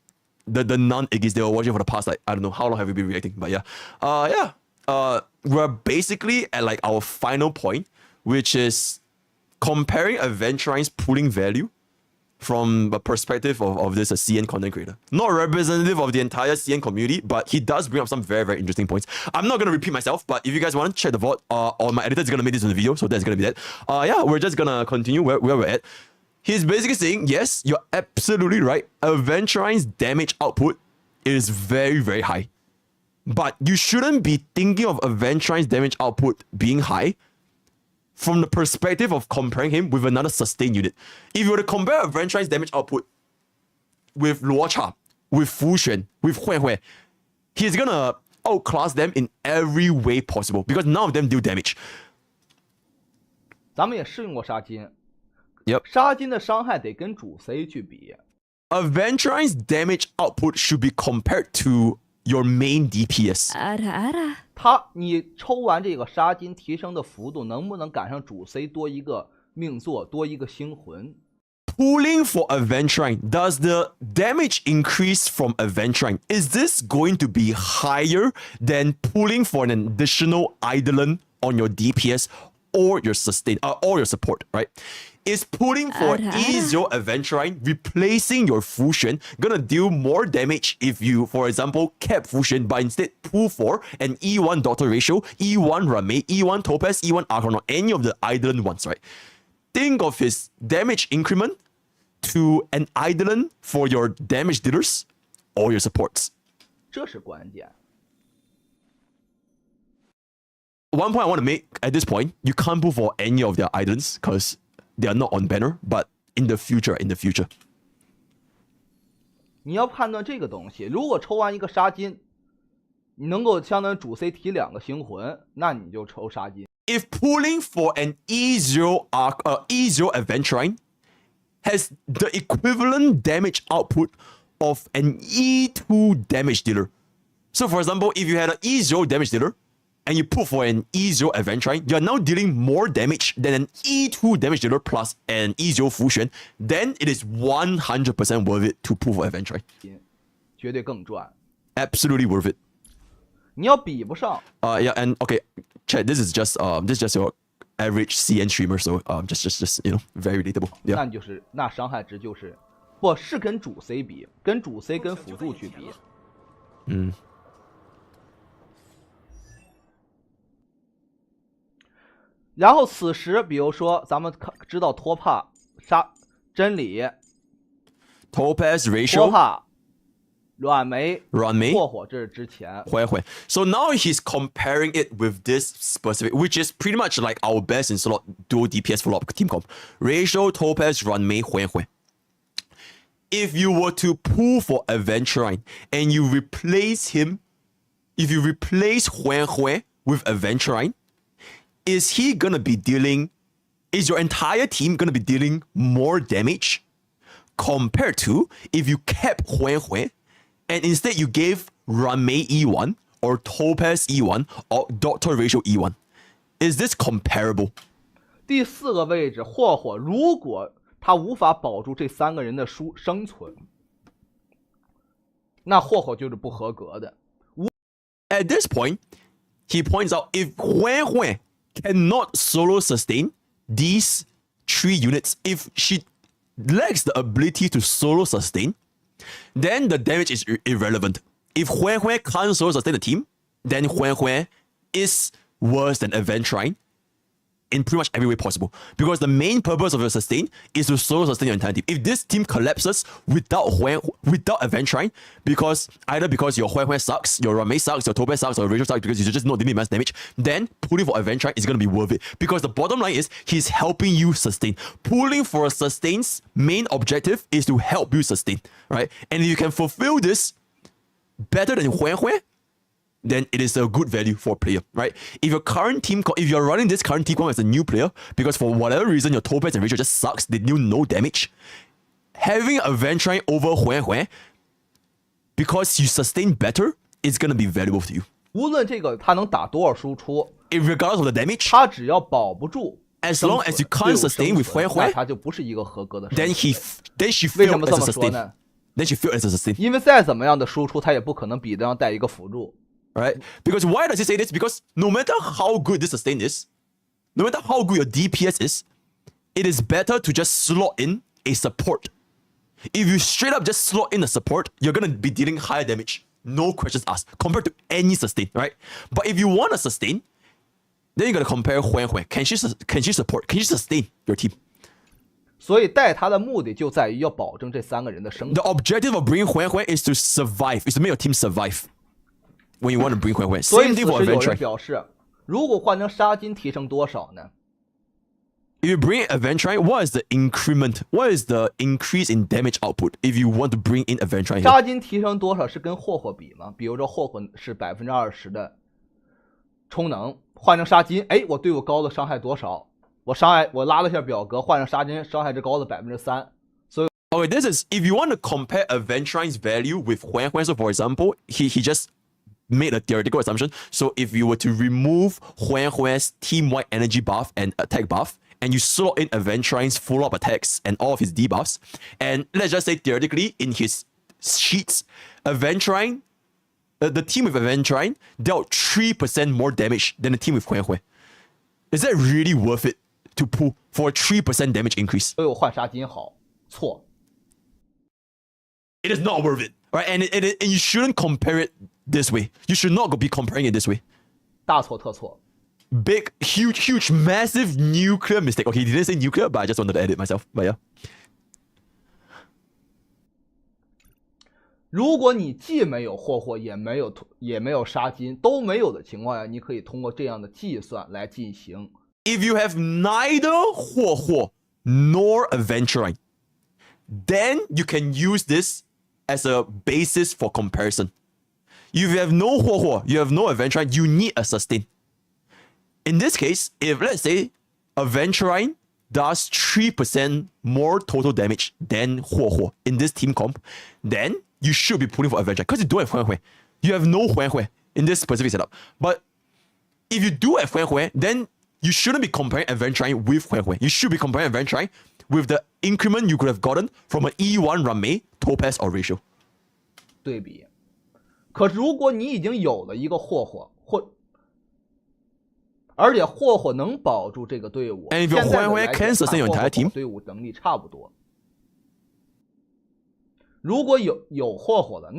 The non-Eggies, they were watching for the past, like, I don't know, how long have we been reacting? But yeah. We're basically at like our final point, which is comparing Aventurine's pooling value from a perspective of this CN content creator. Not representative of the entire CN community, but he does bring up some very, very interesting points. I'm not going to repeat myself, but if you guys want to check the VOD, or my editor is going to make this in the video, so that's going to be that. Yeah, we're just going to continue where we're at. He's basically saying, yes, you're absolutely right. Aventurine's damage output is very, very high. But you shouldn't be thinking of Aventurine's damage output being high from the perspective of comparing him with another sustain unit. If you were to compare Aventurine's damage output with Luocha, with Fusion, with Huehue, he's gonna outclass them in every way possible because none of them deal damage. 咱们也试用过杀金， Yep. 杀金的伤害得跟主 C 去比。 Aventurine's damage output should be compared to your main DPS. 你抽完这个杀金提升的幅度，能不能赶上主 C 多一个命座，多一个星魂？ Pooling for Aventurine, does the damage increase from Aventurine? Is this going to be higher than pooling for an additional Eidolon on your DPS or your sustain or your support, right? Is pooling for E0 Aventurine replacing your Fusion gonna deal more damage if you, for example, kept Fusion but instead pool for an E1 Doctor ratio, E1 Rame, E1 Topaz, E1 Acheron, or any of the Eidolon ones, right? Think of his damage increment to an Eidolon for your damage dealers or your supports. 这是关键。 One point I want to make at this point, you can't pull for any of their Eidolons because they are not on banner, but in the future. 你要判断这个东西，如果抽完一个杀金，你能够相当于主 C 提2个星魂，那你就抽杀金。 If pooling for an E0 Aventurine has the equivalent damage output of an E2 damage dealer. So for example, if you had an E0 damage dealer and you put for an E0 Aventurine, you're now dealing more damage than an E2 damage dealer plus an E0 Fusion, then it is 100% worth it to pull for Aventurine. 绝对更赚。 Absolutely worth it. 你要比不上， Yeah, and okay, Chad, this is just your average CN streamer, so just you know, very relatable. 那 Yeah. 那伤害值就是不是跟主 C 比，跟主 C 跟辅助去比。然后此时，比如说咱们知道托帕、真理、 Topaz 托 ratio, 帕、软梅、Ranmei, 霍霍，这是之前。 Huehue. So now he's comparing it with this specific, which is pretty much like our best in slot dual DPS follow-up team comp. Ratio, Topaz, Ranmei, Huehue. If you were to pull for Aventurine and you replace him, if you replace Huehue with Aventurine, is your entire team gonna be dealing more damage compared to if you kept Huehue and instead you gave Ranmei E1 or Topaz E1 or Doctor Ratio E1? Is this comparable? 第4个位置，霍霍，如果他无法保住这3个人的生存，那霍霍就是不合格的。At this point, he points out if Huan Huan cannot solo sustain these 3 units, if she lacks the ability to solo sustain, then the damage is irrelevant. If Huan Huan can't solo sustain the team, then Huan Huan is worse than Aventurine in pretty much every way possible. Because the main purpose of your sustain is to solo sustain your entire team. If this team collapses without Aventurine, either because your Huan Huan sucks, your Ramei sucks, your Topaz sucks, or Rachel sucks because you just not dealing mass damage, then pulling for Aventurine is going to be worth it. Because the bottom line is he's helping you sustain. Pulling for a sustain's main objective is to help you sustain, right? And if you can fulfill this better than Huan Huan, then it is a good value for a player, right? If your current team, if you're running this current team as a new player, because for whatever reason your Topaz and Rachel just sucks, they do no damage, having Aventurine over Huan Huan, because you sustain better, is going to be valuable to you. 无论这个他能打多少输出， Regardless of the damage, 他只要保不住， as long as you can't sustain with Huan 那 Huan, 他就不是一个合格的。 then she 为什 failed 么 as 这 a 么说 sustain. 呢？ Then she failed as a sustain. 因为再怎么样的输出，他也不可能比得上带一个辅助。 Right? Because why does he say this? Because no matter how good this sustain is, no matter how good your DPS is, it is better to just slot in a support. If you straight up just slot in a support, you're going to be dealing higher damage. No questions asked, compared to any sustain, right? But if you want a sustain, then you got to compare Huan Huan. Can she support? Can she sustain your team? 所以带他的目的就在于要保证这3个人的生存。 The objective of bringing Huan Huan is to survive, is to make your team survive. When you want to bring Huan Huan. 所以 Same 此 thing for 时有人 Aventurine. 表示，如果换成杀金提升多少呢？ If you bring in Aventurine, what is the increment? What is the increase in damage output if you want to bring in Aventurine here? 杀金提升多少是跟霍霍比吗？比如说霍霍是20%的充能，换成杀金，哎，我队伍高的伤害多少？我拉了一下表格，换成杀金伤害值高的3%。所以 Okay, this is if you want to compare Aventurine's value with Huan Huan. So for example, he just made a theoretical assumption. So if you were to remove Huan Huan's team-wide energy buff and attack buff, and you slot in Aventurine's follow-up attacks and all of his debuffs, and let's just say theoretically in his sheets, Aventurine, the team with Aventurine dealt 3% more damage than the team with Huan Huan. Is that really worth it to pull for a 3% damage increase? 所以我换杀金好，错。 It is not worth it, right? And you shouldn't compare it this way. You should not be comparing it this way. 大错特错。 Big, huge, massive nuclear mistake. Okay, he didn't say nuclear, but I just wanted to edit myself. But yeah. 如果你既没有霍霍，也没有杀金，都没有的情况下，你可以通过这样的计算来进行。 If you have neither Huo Huo nor Aventurine, then you can use this as a basis for comparison. If you have no Huo Huo, you have no Aventurine, you need a sustain. In this case, if let's say Aventurine does 3% more total damage than Huo Huo in this team comp, then you should be pulling for Aventurine because you don't have Huan Huan. You have no Huan Huan in this specific setup. But if you do have Huan Huan, then you shouldn't be comparing Aventurine with Huan Huan. You should be comparing Aventurine with the increment you could have gotten from an E1 Ramei, Topaz, or Ratio. 对比。可是如果你已经有了一个霍霍，而且霍霍能保住这个队伍， And if your Huan Huan can sustain your entire team, 队伍能力差不多。如果有霍霍的，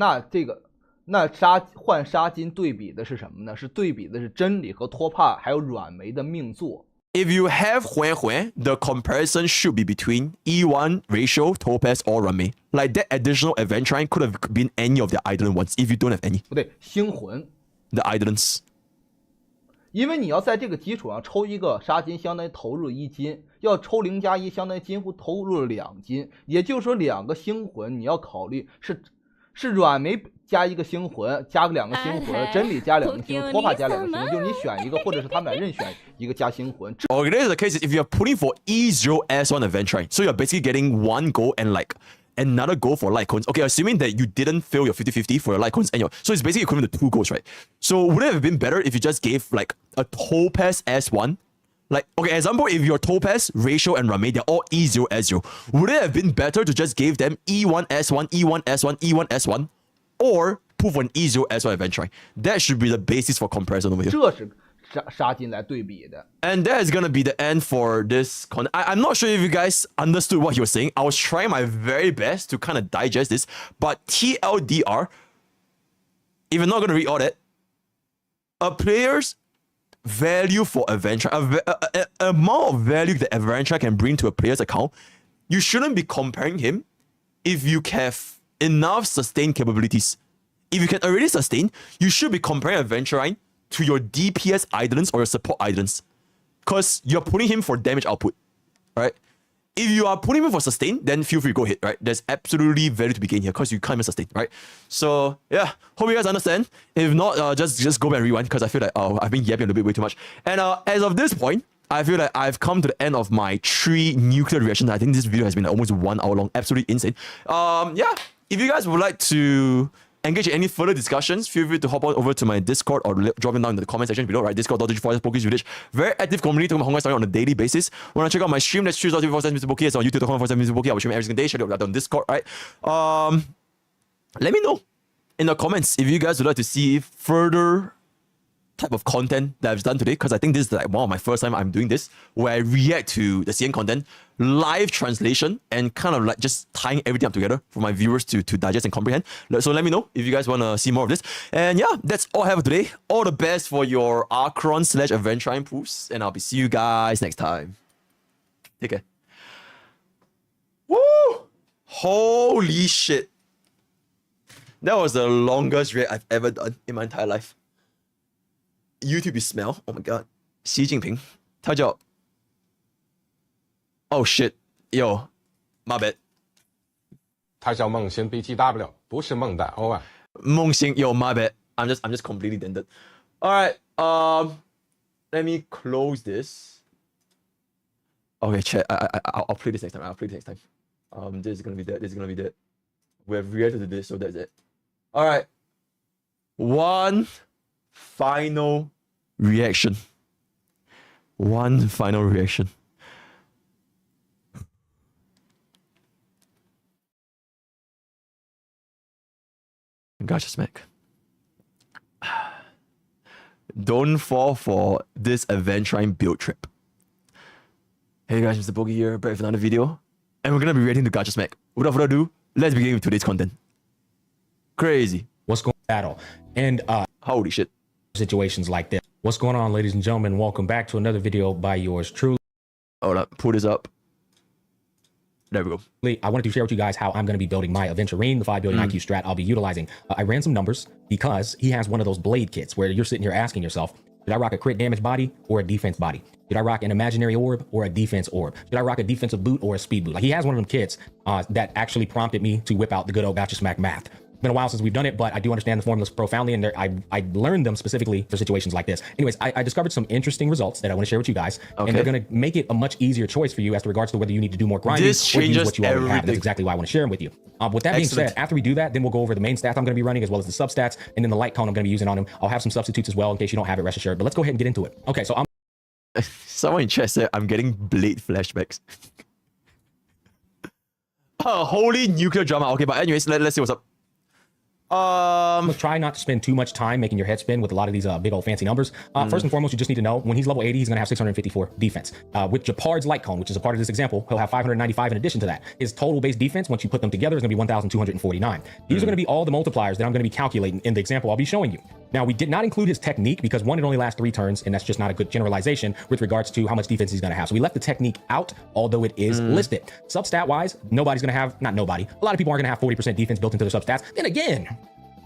那换杀金对比的是什么呢？是对比的是真理和托帕还有软梅的命座。 If you have Huan Huan, the comparison should be between E1, Ratio, Topaz, or Ramei. Like that additional Aventurine could have been any of the Idolin ones if you don't have any. 不对，星魂。 The Idolins. 因为你要在这个基础上抽一个杀金，相当于投入1金，要抽0+1，相当于几乎投入了2金。也就是说，2个星魂你要考虑是软梅加一个星魂，加个2个星魂，真理加2个星魂，托帕加2个星魂，就是你选一个，或者是他们俩任选一个加星魂。 Okay, this is the case if you're putting for E0S1 Aventurine. So you're basically getting 1 gold and like another goal for light cones. Okay, assuming that you didn't fail your 50-50 for your light cones and your, so it's basically equivalent to 2 goals, right? So would it have been better if you just gave like a topaz S1? Like, okay, example, if your topaz, ratio, and Rame, they're all E0, S0, would it have been better to just give them E1, S1, E1, S1, E1, S1, or put for an E0, S1 Aventurine? That should be the basis for comparison over here. 这是杀金来对比的。 And that is gonna be the end for this content. I'm not sure if you guys understood what he was saying. I was trying my very best to kind of digest this, but TLDR, if you're not gonna read all that, a player's value for Aventurine, amount of value that Aventurine can bring to a player's account, you shouldn't be comparing him if you have enough sustain capabilities. If you can already sustain, you should be comparing Aventurine to your DPS Idolins or your support Idolins, because you're putting him for damage output, right? If you are putting him for sustain, then feel free to go ahead, right? There's absolutely value to be gained here because you can't even sustain, right? So yeah, hope you guys understand. If not, just go back and rewind because I feel like I've been yapping a little bit way too much. And as of this point, I feel like I've come to the end of my 3 nuclear reactions. I think this video has been almost 1 hour long, absolutely insane. Yeah, if you guys would like to engage in any further discussions, feel free to hop on over to my Discord or drop it down in the comment section below, right? Discord.gg/PokkesVillage. Very active community talking about Honkai story on a daily basis. When I check out my stream, that's twitch.tv/MrPokke. It's on YouTube.com/MrPokke. I will stream every single day. Check it out on Discord, right? Let me know in the comments if you guys would like to see further type of content that I've done today, because I think this is like one of my first time I'm doing this, where I react to the CN content, live translation, and kind of like just tying everything up together for my viewers to digest and comprehend. So let me know if you guys want to see more of this. And yeah, that's all I have for today. All the best for your acheron/Aventurine proofs, and I'll see you guys next time. Take care. Woo! Holy shit. That was the longest react I've ever done in my entire life. YouTube, you smell? Oh my god. Xi Jinping. 他叫 Oh shit. Yo. My bad. 他叫梦星 BTW， 不是孟大欧啊。梦星 Yo, my bad. I'm just completely dented. Alright. Let me close this. Okay, chat. I'll play this next time. This is gonna be that. This is gonna be that. We have reacted to this, so that's it. Alright. One final reaction. Gotcha smack. Don't fall for this Aventurine build trip. Hey guys, MrPokke here, back with another video. And we're gonna be reacting to Gotcha Smack. Without further ado, let's begin with today's content. Crazy. What's going on, battle? And Holy shit. situations like this. What's going on, ladies and gentlemen? Welcome back to another video by yours truly. Hold up, pull this up. There we go. I wanted to share with you guys how I'm going to be building my Aventurine, the 5 billion IQ strat I'll be utilizing. I ran some numbers because he has one of those blade kits where you're sitting here asking yourself, did I rock a crit damage body or a defense body? Did I rock an imaginary orb or a defense orb? Did I rock a defensive boot or a speed boot? Like, he has one of them kits that actually prompted me to whip out the good old Gotcha Smack math. Been a while since we've done it, but I do understand the formulas profoundly, and I learned them specifically for situations like this. Anyways, I discovered some interesting results that I want to share with you guys, and they're going to make it a much easier choice for you as to regards to whether you need to do more grinding This or use changes what you already have. everything. That's exactly why I want to share them with you. With that being said, after we do that, then we'll go over the main stats I'm going to be running as well as the sub stats, and then the light cone I'm going to be using on him. I'll have some substitutes as well in case you don't have it, rest assured. But let's go ahead and get into it. Okay, so Someone in chat said I'm getting Blade flashbacks. Oh, holy nuclear drama. Okay, but anyways, let's see what's up. Try not to spend too much time making your head spin with a lot of these big old fancy numbers. First and foremost, you just need to know when he's level 80, he's going to have 654 defense. With Japard's light cone, which is a part of this example, he'll have 595 in addition to that. His total base defense, once you put them together, is going to be 1,249. These are going to be all the multipliers that I'm going to be calculating in the example I'll be showing you. Now, we did not include his technique because one, it only lasts 3 turns, and that's just not a good generalization with regards to how much defense he's going to have. So we left the technique out, although it is listed. Substat wise, nobody's going to have, not nobody, a lot of people aren't going to have 40% defense built into their substats. Then again,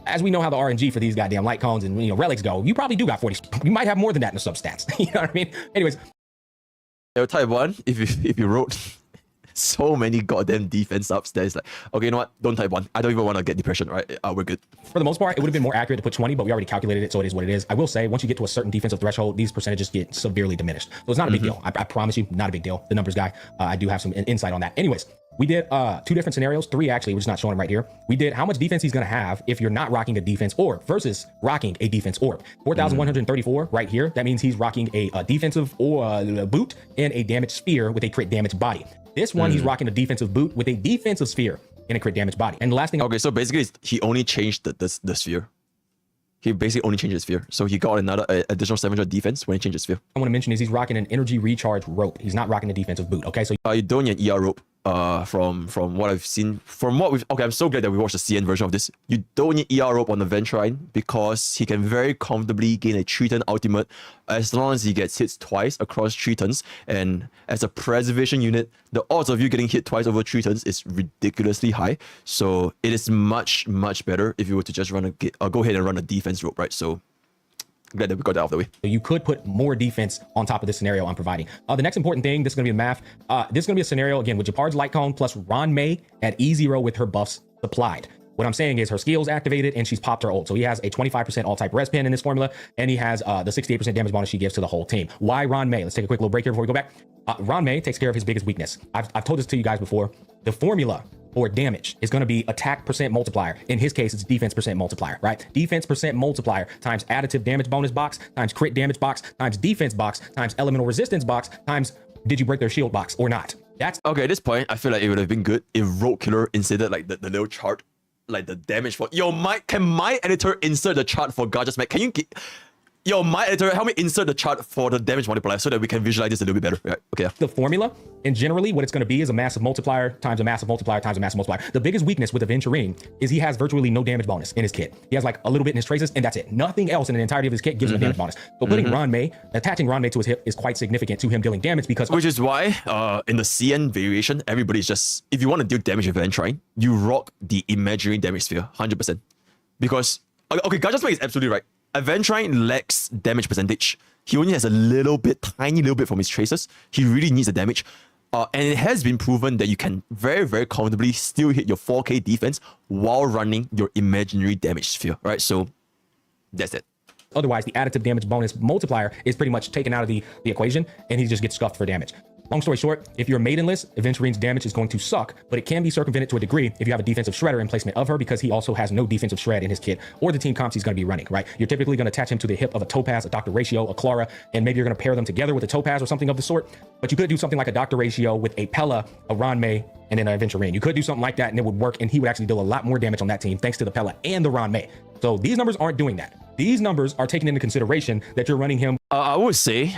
as we know how the RNG for these goddamn light cones and relics go, you probably do got 40. You might have more than that in the substats. You know what I mean? Anyways, Type 1, if you wrote so many goddamn defense ups, there's like, okay, you know what? Don't type 1. I don't even want to get depression, right? We're good. for the most part, it would have been more accurate to put 20, but we already calculated it, so it is what it is. I will say, once you get to a certain defensive threshold, these percentages get severely diminished. So it's not a big deal. I promise you, not a big deal. The numbers guy, I do have some insight on that. Anyways, We did 2 different scenarios, 3 actually, we're just not showing them right here. We did how much defense he's gonna have if you're not rocking a defense orb versus rocking a defense orb. 4,134 right here. That means he's rocking a defensive or boot and a damage sphere with a crit damage body. This one, he's rocking a defensive boot with a defensive sphere and a crit damage body. And the last thing. Okay, so basically he only changed the sphere. He basically only changed his sphere. So he got another additional 700 defense when he changed his sphere. I want to mention is he's rocking an energy recharge rope. He's not rocking a defensive boot. Okay, so you don't need an ER rope. From what I've seen, from what we've I'm so glad that we watched the CN version of this. You don't need ER rope on the Aventurine because he can very comfortably gain a 3-turn ultimate as long as he gets hit twice across 3 turns. And as a preservation unit, the odds of you getting hit twice over 3 turns is ridiculously high. So it is much better if you were to just run go ahead and run a defense rope, right? So glad that we got that out of the way. You could put more defense on top of this scenario I'm providing. The next important thing, this is going to be the math. This is going to be a scenario, again, with Japard's Light Cone plus Ron May at E0 with her buffs supplied. What I'm saying is her skill's activated and she's popped her ult. So he has a 25% all-type res pin in this formula, and he has the 68% damage bonus she gives to the whole team. Why Ron May? Let's take a quick little break here before we go back. Ron May takes care of his biggest weakness. I've told this to you guys before. The formula for damage is going to be attack percent multiplier. In his case, it's defense percent multiplier, right? Defense percent multiplier times additive damage bonus box times crit damage box times defense box times elemental resistance box times did you break their shield box or not. That's okay. At this point, I feel like it would have been good if Rogue Killer inserted like the little chart, like the damage for. Yo, can my editor insert the chart for Garjas Mac? Can you get? Yo, my editor, help me insert the chart for the damage multiplier so that we can visualize this a little bit better. Right, okay. The formula, and generally what it's going to be is a massive multiplier times a massive multiplier times a massive multiplier. The biggest weakness with Aventurine is he has virtually no damage bonus in his kit. He has like a little bit in his traces, and that's it. Nothing else in the entirety of his kit gives him a damage bonus. So putting Ron May, attaching Ron May to his hip is quite significant to him dealing damage because... Which is why in the CN variation, everybody's just... If you want to deal damage with Aventurine, you rock the imaginary damage sphere, 100%. Because... Okay, Garjas Mac is absolutely right. Aventurine lacks damage percentage. He only has a little bit, tiny little bit from his traces. He really needs the damage. And it has been proven that you can very comfortably still hit your 4k defense while running your imaginary damage sphere, right? So that's it. Otherwise, the additive damage bonus multiplier is pretty much taken out of the equation, and he just gets scuffed for damage. Long story short, if you're maidenless, Aventurine's damage is going to suck, but it can be circumvented to a degree if you have a defensive shredder in placement of her because he also has no defensive shred in his kit or the team comps he's going to be running, right? You're typically going to attach him to the hip of a Topaz, a Dr. Ratio, a Clara, and maybe you're going to pair them together with a Topaz or something of the sort. But you could do something like a Dr. Ratio with a Pella, a Ron May, and then an Aventurine. You could do something like that and it would work, and he would actually deal a lot more damage on that team thanks to the Pella and the Ron May. So these numbers aren't doing that. These numbers are taking into consideration that you're running him. I would say,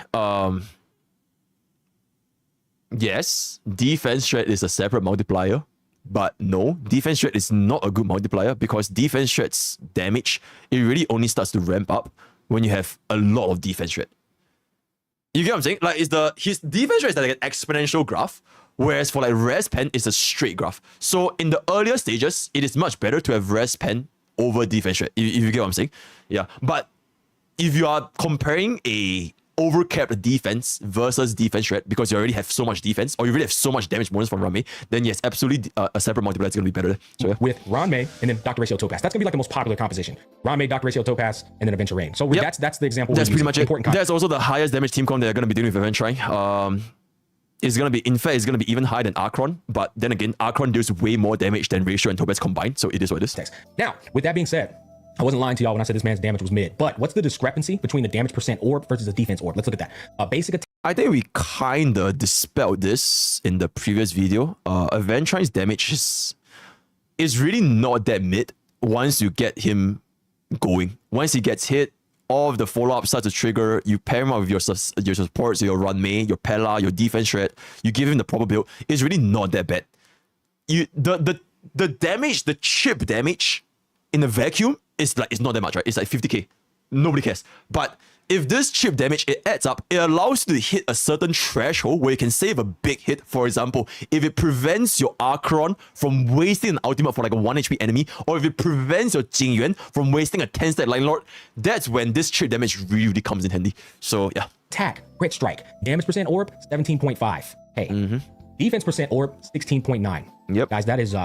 yes, defense shred is a separate multiplier, but no, defense shred is not a good multiplier because defense shred's damage, it really only starts to ramp up when you have a lot of defense shred. You get what I'm saying? Like, his defense shred is like an exponential graph, whereas for like res pen, it's a straight graph. So in the earlier stages, it is much better to have res pen over defense shred, if you get what I'm saying. Yeah, but if you are comparing a overcapped defense versus defense shred because you already have so much defense or you already have so much damage bonus from Ron May, then yes, absolutely a separate multiplier is going to be better. So, yeah. With Ron May and then Dr. Ratio Topaz. That's going to be like the most popular composition. Ron May, Dr. Ratio Topaz, and then Aventurine. So yep. that's the example. That's pretty much it. That's also the highest damage team comp they're going to be dealing with Aventurine. It's going to be, in fact, it's going to be even higher than Acheron, but then again, Acheron deals way more damage than Ratio and Topaz combined, so it is what it is. Now, with that being said, I wasn't lying to y'all when I said this man's damage was mid, but what's the discrepancy between the damage percent orb versus the defense orb? Let's look at that. Basic attack. I think we kind of dispelled this in the previous video. Aventurine's damage is really not that mid once you get him going. Once he gets hit, all of the follow-up starts to trigger. You pair him up with your supports, your Ron May, your Pella, your defense shred. You give him the proper build. It's really not that bad. The damage, the chip damage in the vacuum, it's not that much, right? It's like 50k. Nobody cares. But if this chip damage, it adds up, it allows you to hit a certain threshold where you can save a big hit. For example, if it prevents your Acheron from wasting an ultimate for like a 1 HP enemy, or if it prevents your Jingyuan from wasting a 10-stack Line Lord, that's when this chip damage really comes in handy. So yeah. Attack, crit strike, damage percent orb, 17.5. Hey, defense percent orb, 16.9. Yep. Guys, that is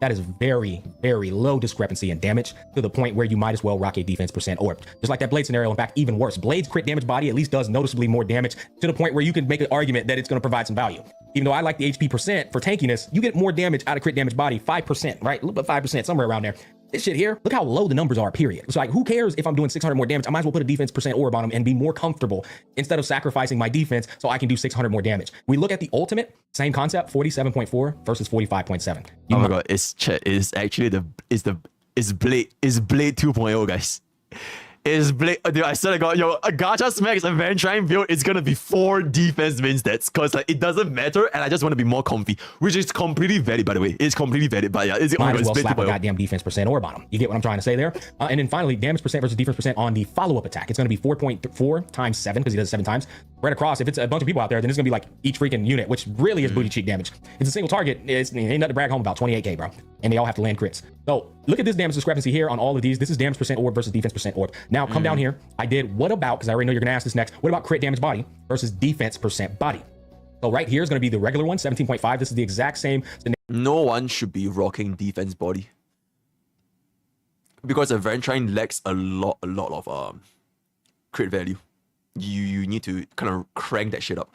That is very, very low discrepancy in damage to the point where you might as well rock a defense percent orb. Just like that Blade scenario, in fact, even worse. Blade's crit damage body at least does noticeably more damage to the point where you can make an argument that it's going to provide some value. Even though I like the HP percent for tankiness, you get more damage out of crit damage body, 5%, right? A little bit 5%, somewhere around there. This shit here, look how low the numbers are, period. It's like, who cares if I'm doing 600 more damage? I might as well put a defense percent orb on him and be more comfortable instead of sacrificing my defense so I can do 600 more damage. We look at the ultimate, same concept, 47.4 versus 45.7. Oh my god, it's actually Blade 2.0, guys. Is Blade, dude, I said I got, yo, a Gacha Smack's Aventurine build is gonna be 4 defense main stats, cause like it doesn't matter and I just want to be more comfy, which is completely valid, by the way. It's completely valid, but yeah, it's might as well slap a goddamn defense percent orb on him. You get what I'm trying to say there? And then finally, damage percent versus defense percent on the follow-up attack. It's gonna be 4.4 times 7, because he does it 7 times. Spread across, if it's a bunch of people out there, then it's gonna be like each freaking unit, which really is booty cheek damage. It's a single target, it ain't nothing to brag home about, 28k, bro. And they all have to land crits. So look at this damage discrepancy here on all of these. This is damage percent orb versus defense percent orb. Now come down here. I did what about, because I already know you're gonna ask this next, what about crit damage body versus defense percent body? So right here is gonna be the regular one, 17.5. This is the exact same. No one should be rocking defense body, because Aventurine lacks a lot of crit value. You need to kind of crank that shit up.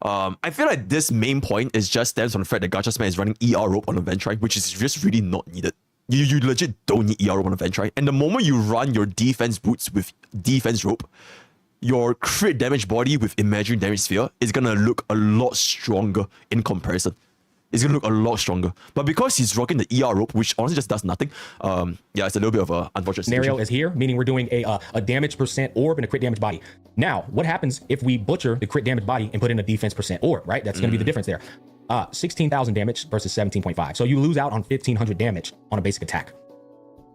I feel like this main point is just stems from the fact that Gacha Smack is running ER rope on Aventurine, which is just really not needed. You legit don't need ER rope on Aventurine. And the moment you run your defense boots with defense rope, your crit damage body with imaginary damage sphere is gonna look a lot stronger in comparison. It's gonna look a lot stronger. But because he's rocking the ER rope, which honestly just does nothing, yeah, it's a little bit of an unfortunate situation. Scenario is here, meaning we're doing a damage percent orb and a crit damage body. Now, what happens if we butcher the crit damage body and put in a defense percent orb, right? That's gonna be the difference there. 16,000 damage versus 17.5. So you lose out on 1,500 damage on a basic attack.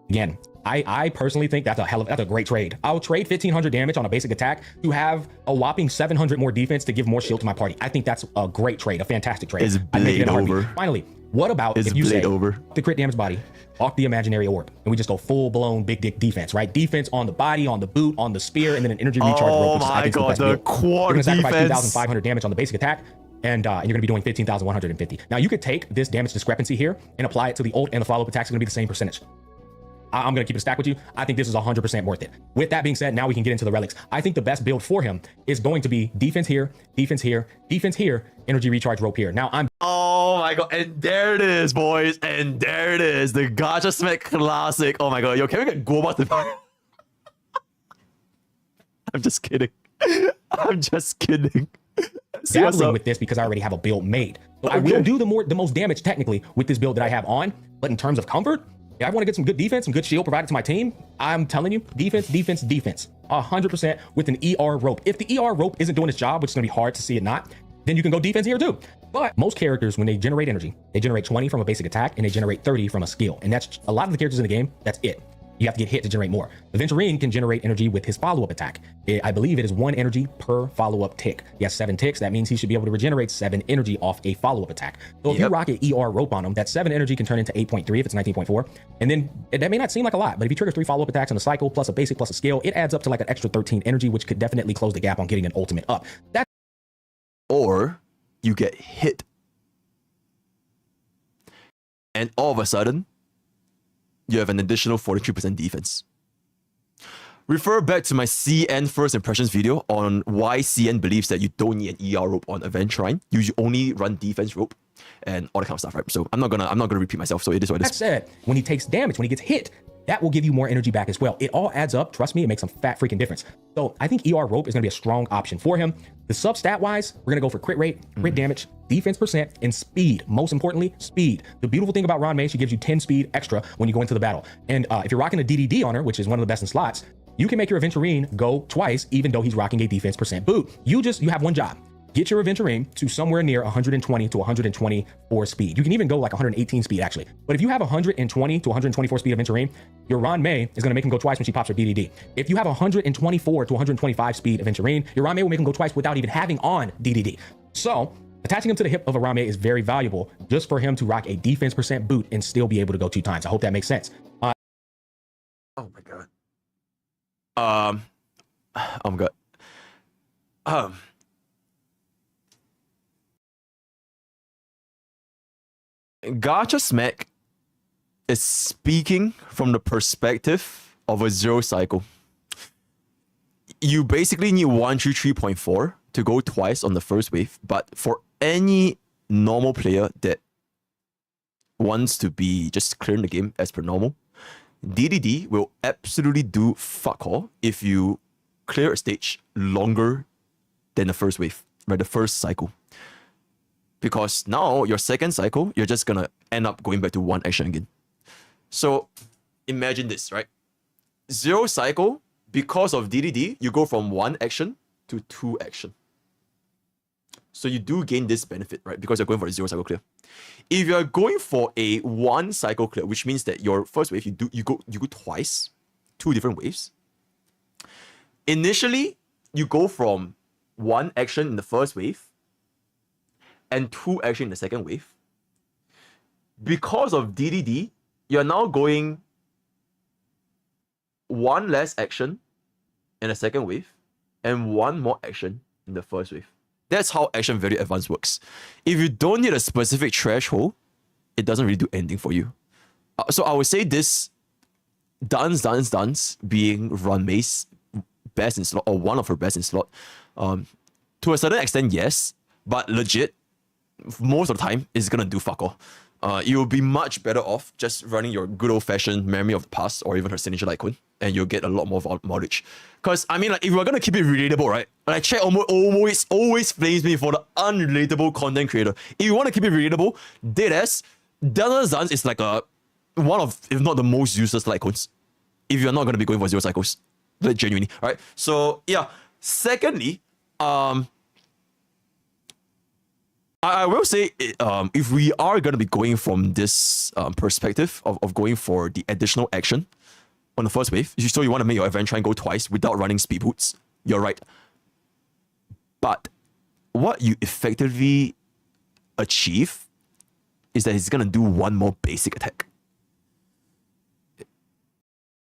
Again, I personally think that's a great trade. I'll trade 1,500 damage on a basic attack to have a whopping 700 more defense to give more shield to my party. I think that's a great trade, a fantastic trade. Is Blade over? Finally, what about if you say over? The crit damage body off the imaginary orb, and we just go full blown big dick defense, right? Defense on the body, on the boot, on the spear, and then an energy recharge rope. Oh my god, the quad defense. You're gonna sacrifice 2,500 damage on the basic attack. And you're going to be doing 15,150. Now you could take this damage discrepancy here and apply it to the ult, and the follow-up attacks are going to be the same percentage. I'm going to keep it a stack with you. I think this is 100% worth it. With that being said, now we can get into the relics. I think the best build for him is going to be defense here, defense here, defense here, energy recharge rope here. Now I'm... Oh my god, and there it is, boys. And there it is, the Gacha Smack classic. Oh my god, yo, can we get Goba to... I'm just kidding. I'm just kidding. Dabbling with this because I already have a build made. So I will do the most damage technically with this build that I have on, but in terms of comfort, if I want to get some good defense, some good shield provided to my team, I'm telling you, defense, defense, defense, 100% with an ER rope. If the ER rope isn't doing its job, which is going to be hard to see it not, then you can go defense here too. But most characters, when they generate energy, they generate 20 from a basic attack and they generate 30 from a skill. And that's a lot of the characters in the game, that's it. You have to get hit to generate more. Aventurine can generate energy with his follow-up attack. I believe it is 1 energy per follow-up tick. He has 7 ticks. That means he should be able to regenerate 7 energy off a follow-up attack. So if you rock an ER rope on him, that 7 energy can turn into 8.3 if it's 19.4. And then that may not seem like a lot, but if you trigger 3 follow-up attacks in a cycle, plus a basic, plus a skill, it adds up to like an extra 13 energy, which could definitely close the gap on getting an ultimate up. Or you get hit. And all of a sudden, you have an additional 43% defense. Refer back to my CN first impressions video on why CN believes that you don't need an ER rope on Aventurine. You only run defense rope and all that kind of stuff, right? So I'm not gonna repeat myself. So it is what it is. That said, when he takes damage, when he gets hit, that will give you more energy back as well. It all adds up. Trust me, it makes some fat freaking difference. So I think ER rope is gonna be a strong option for him. The sub stat wise, we're gonna go for crit rate, crit damage, defense percent, and speed. Most importantly, speed. The beautiful thing about Ron May, she gives you 10 speed extra when you go into the battle. And if you're rocking a DDD on her, which is one of the best in slots, you can make your Aventurine go twice, even though he's rocking a defense percent boot. You have one job. Get your Aventurine to somewhere near 120 to 124 speed. You can even go like 118 speed actually. But if you have 120 to 124 speed Aventurine, your Ron May is gonna make him go twice when she pops her DDD. If you have 124 to 125 speed Aventurine, your Ron May will make him go twice without even having on DDD. So attaching him to the hip of a Ron May is very valuable just for him to rock a defense percent boot and still be able to go 2 times. I hope that makes sense. Oh my god. Oh my god. Gacha Smack is speaking from the perspective of a 0 cycle. You basically need 133.4 to go twice on the first wave, but for any normal player that wants to be just clearing the game as per normal, DDD will absolutely do fuck all if you clear a stage longer than the first wave, right? The first cycle. Because now your second cycle, you're just gonna end up going back to 1 action again. So imagine this, right? 0 cycle, because of DDD, you go from 1 action to 2 action. So you do gain this benefit, right? Because you're going for a 0 cycle clear. If you're going for a 1 cycle clear, which means that your first wave, you go twice, 2 different waves. Initially, you go from 1 action in the first wave and 2 action in the second wave. Because of DDD, you're now going 1 less action in the second wave and 1 more action in the first wave. That's how action value advance works. If you don't need a specific threshold, it doesn't really do anything for you. So I would say this dance being Run May's best in slot, or one of her best in slot. To a certain extent, yes, but legit, most of the time, it's gonna do fuck all. You'll be much better off just running your good old-fashioned Memory of the Past or even her signature icon, and you'll get a lot more mileage. Because, I mean, like, if we're gonna keep it relatable, right? Like, chat always flames me for the unrelatable content creator. If you want to keep it relatable, deadass, Delta Zans is like one of, if not the most useless icons. If you're not gonna be going for 0 cycles. Like, genuinely, right? So, yeah. Secondly, I will say, if we are going to be going from this perspective of going for the additional action on the first wave, so you want to make your Aventurine go twice without running speed boots, you're right. But what you effectively achieve is that he's going to do 1 more basic attack.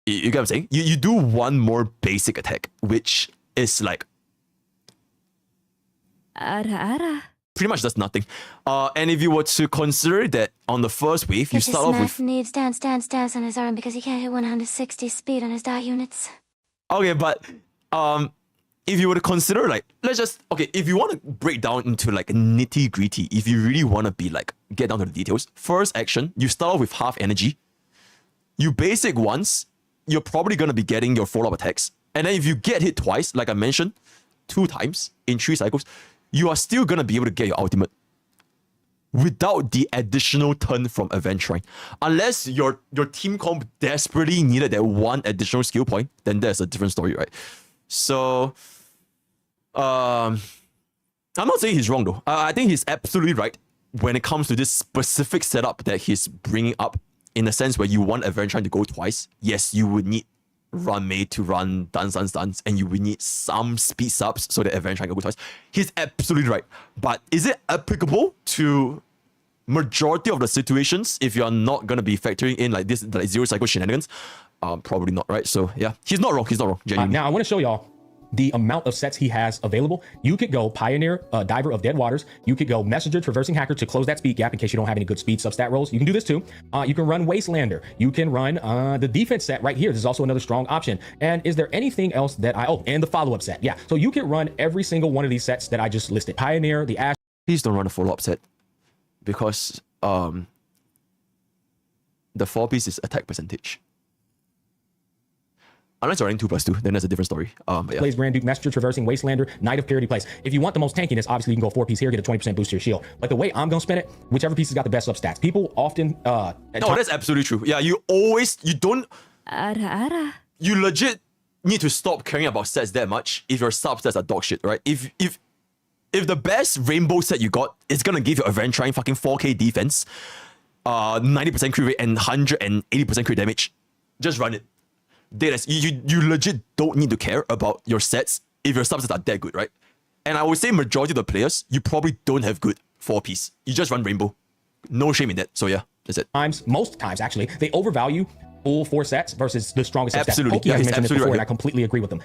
You get what I'm saying? You do 1 more basic attack, which is like... pretty much does nothing. And if you were to consider that on the first wave, you start off with... needs dance on his arm because he can't hit 160 speed on his dot units. Okay, but if you were to consider, like, let's just... Okay, if you want to break down into, like, nitty-gritty, if you really want to be, like, get down to the details, first action, you start off with half energy. You basic once, you're probably going to be getting your follow-up attacks. And then if you get hit twice, like I mentioned, 2 times in 3 cycles, you are still going to be able to get your ultimate without the additional turn from Aventurine. Unless your team comp desperately needed that 1 additional skill point, then that's a different story, right? So, I'm not saying he's wrong though. I think he's absolutely right when it comes to this specific setup that he's bringing up, in a sense where you want Aventurine to go twice. Yes, you would need Run May to run dance, and you will need some speed subs so that Aventurine can go twice. He's absolutely right. But is it applicable to majority of the situations if you're not going to be factoring in like this, like 0 cycle shenanigans? Probably not, right? So yeah, he's not wrong, genuinely. Now I want to show y'all the amount of sets he has available. You could go Pioneer, Diver of Dead Waters. You could go Messenger, Traversing Hacker to close that speed gap in case you don't have any good speed substat rolls. You can do this too. You can run Wastelander. You can run the defense set right here. This is also another strong option. And is there anything else that and the follow-up set. Yeah, so you can run every single one of these sets that I just listed. Pioneer, the Ash. Please don't run a follow-up set because the 4-piece is attack percentage. Unless you're running 2+2, then that's a different story. But yeah. Plays Grand Duke, Messenger, Traversing, Wastelander, Knight of Purity plays. If you want the most tankiness, obviously you can go 4-piece here, get a 20% boost to your shield. But the way I'm gonna spin it, whichever piece has got the best substats. People often no, that's absolutely true. Yeah, you legit need to stop caring about sets that much if your substats are dog shit, right? If the best rainbow set you got is gonna give you Aventurine fucking 4k defense, 90% crit rate and 180% crit damage, just run it. You legit don't need to care about your sets if your subsets are that good, right? And I would say majority of the players, you probably don't have good 4-piece. You just run rainbow. No shame in that. So yeah, that's it. Most times actually, they overvalue full 4 sets versus the strongest substats. Absolutely. Pokke has mentioned this before, right. and I completely agree with them.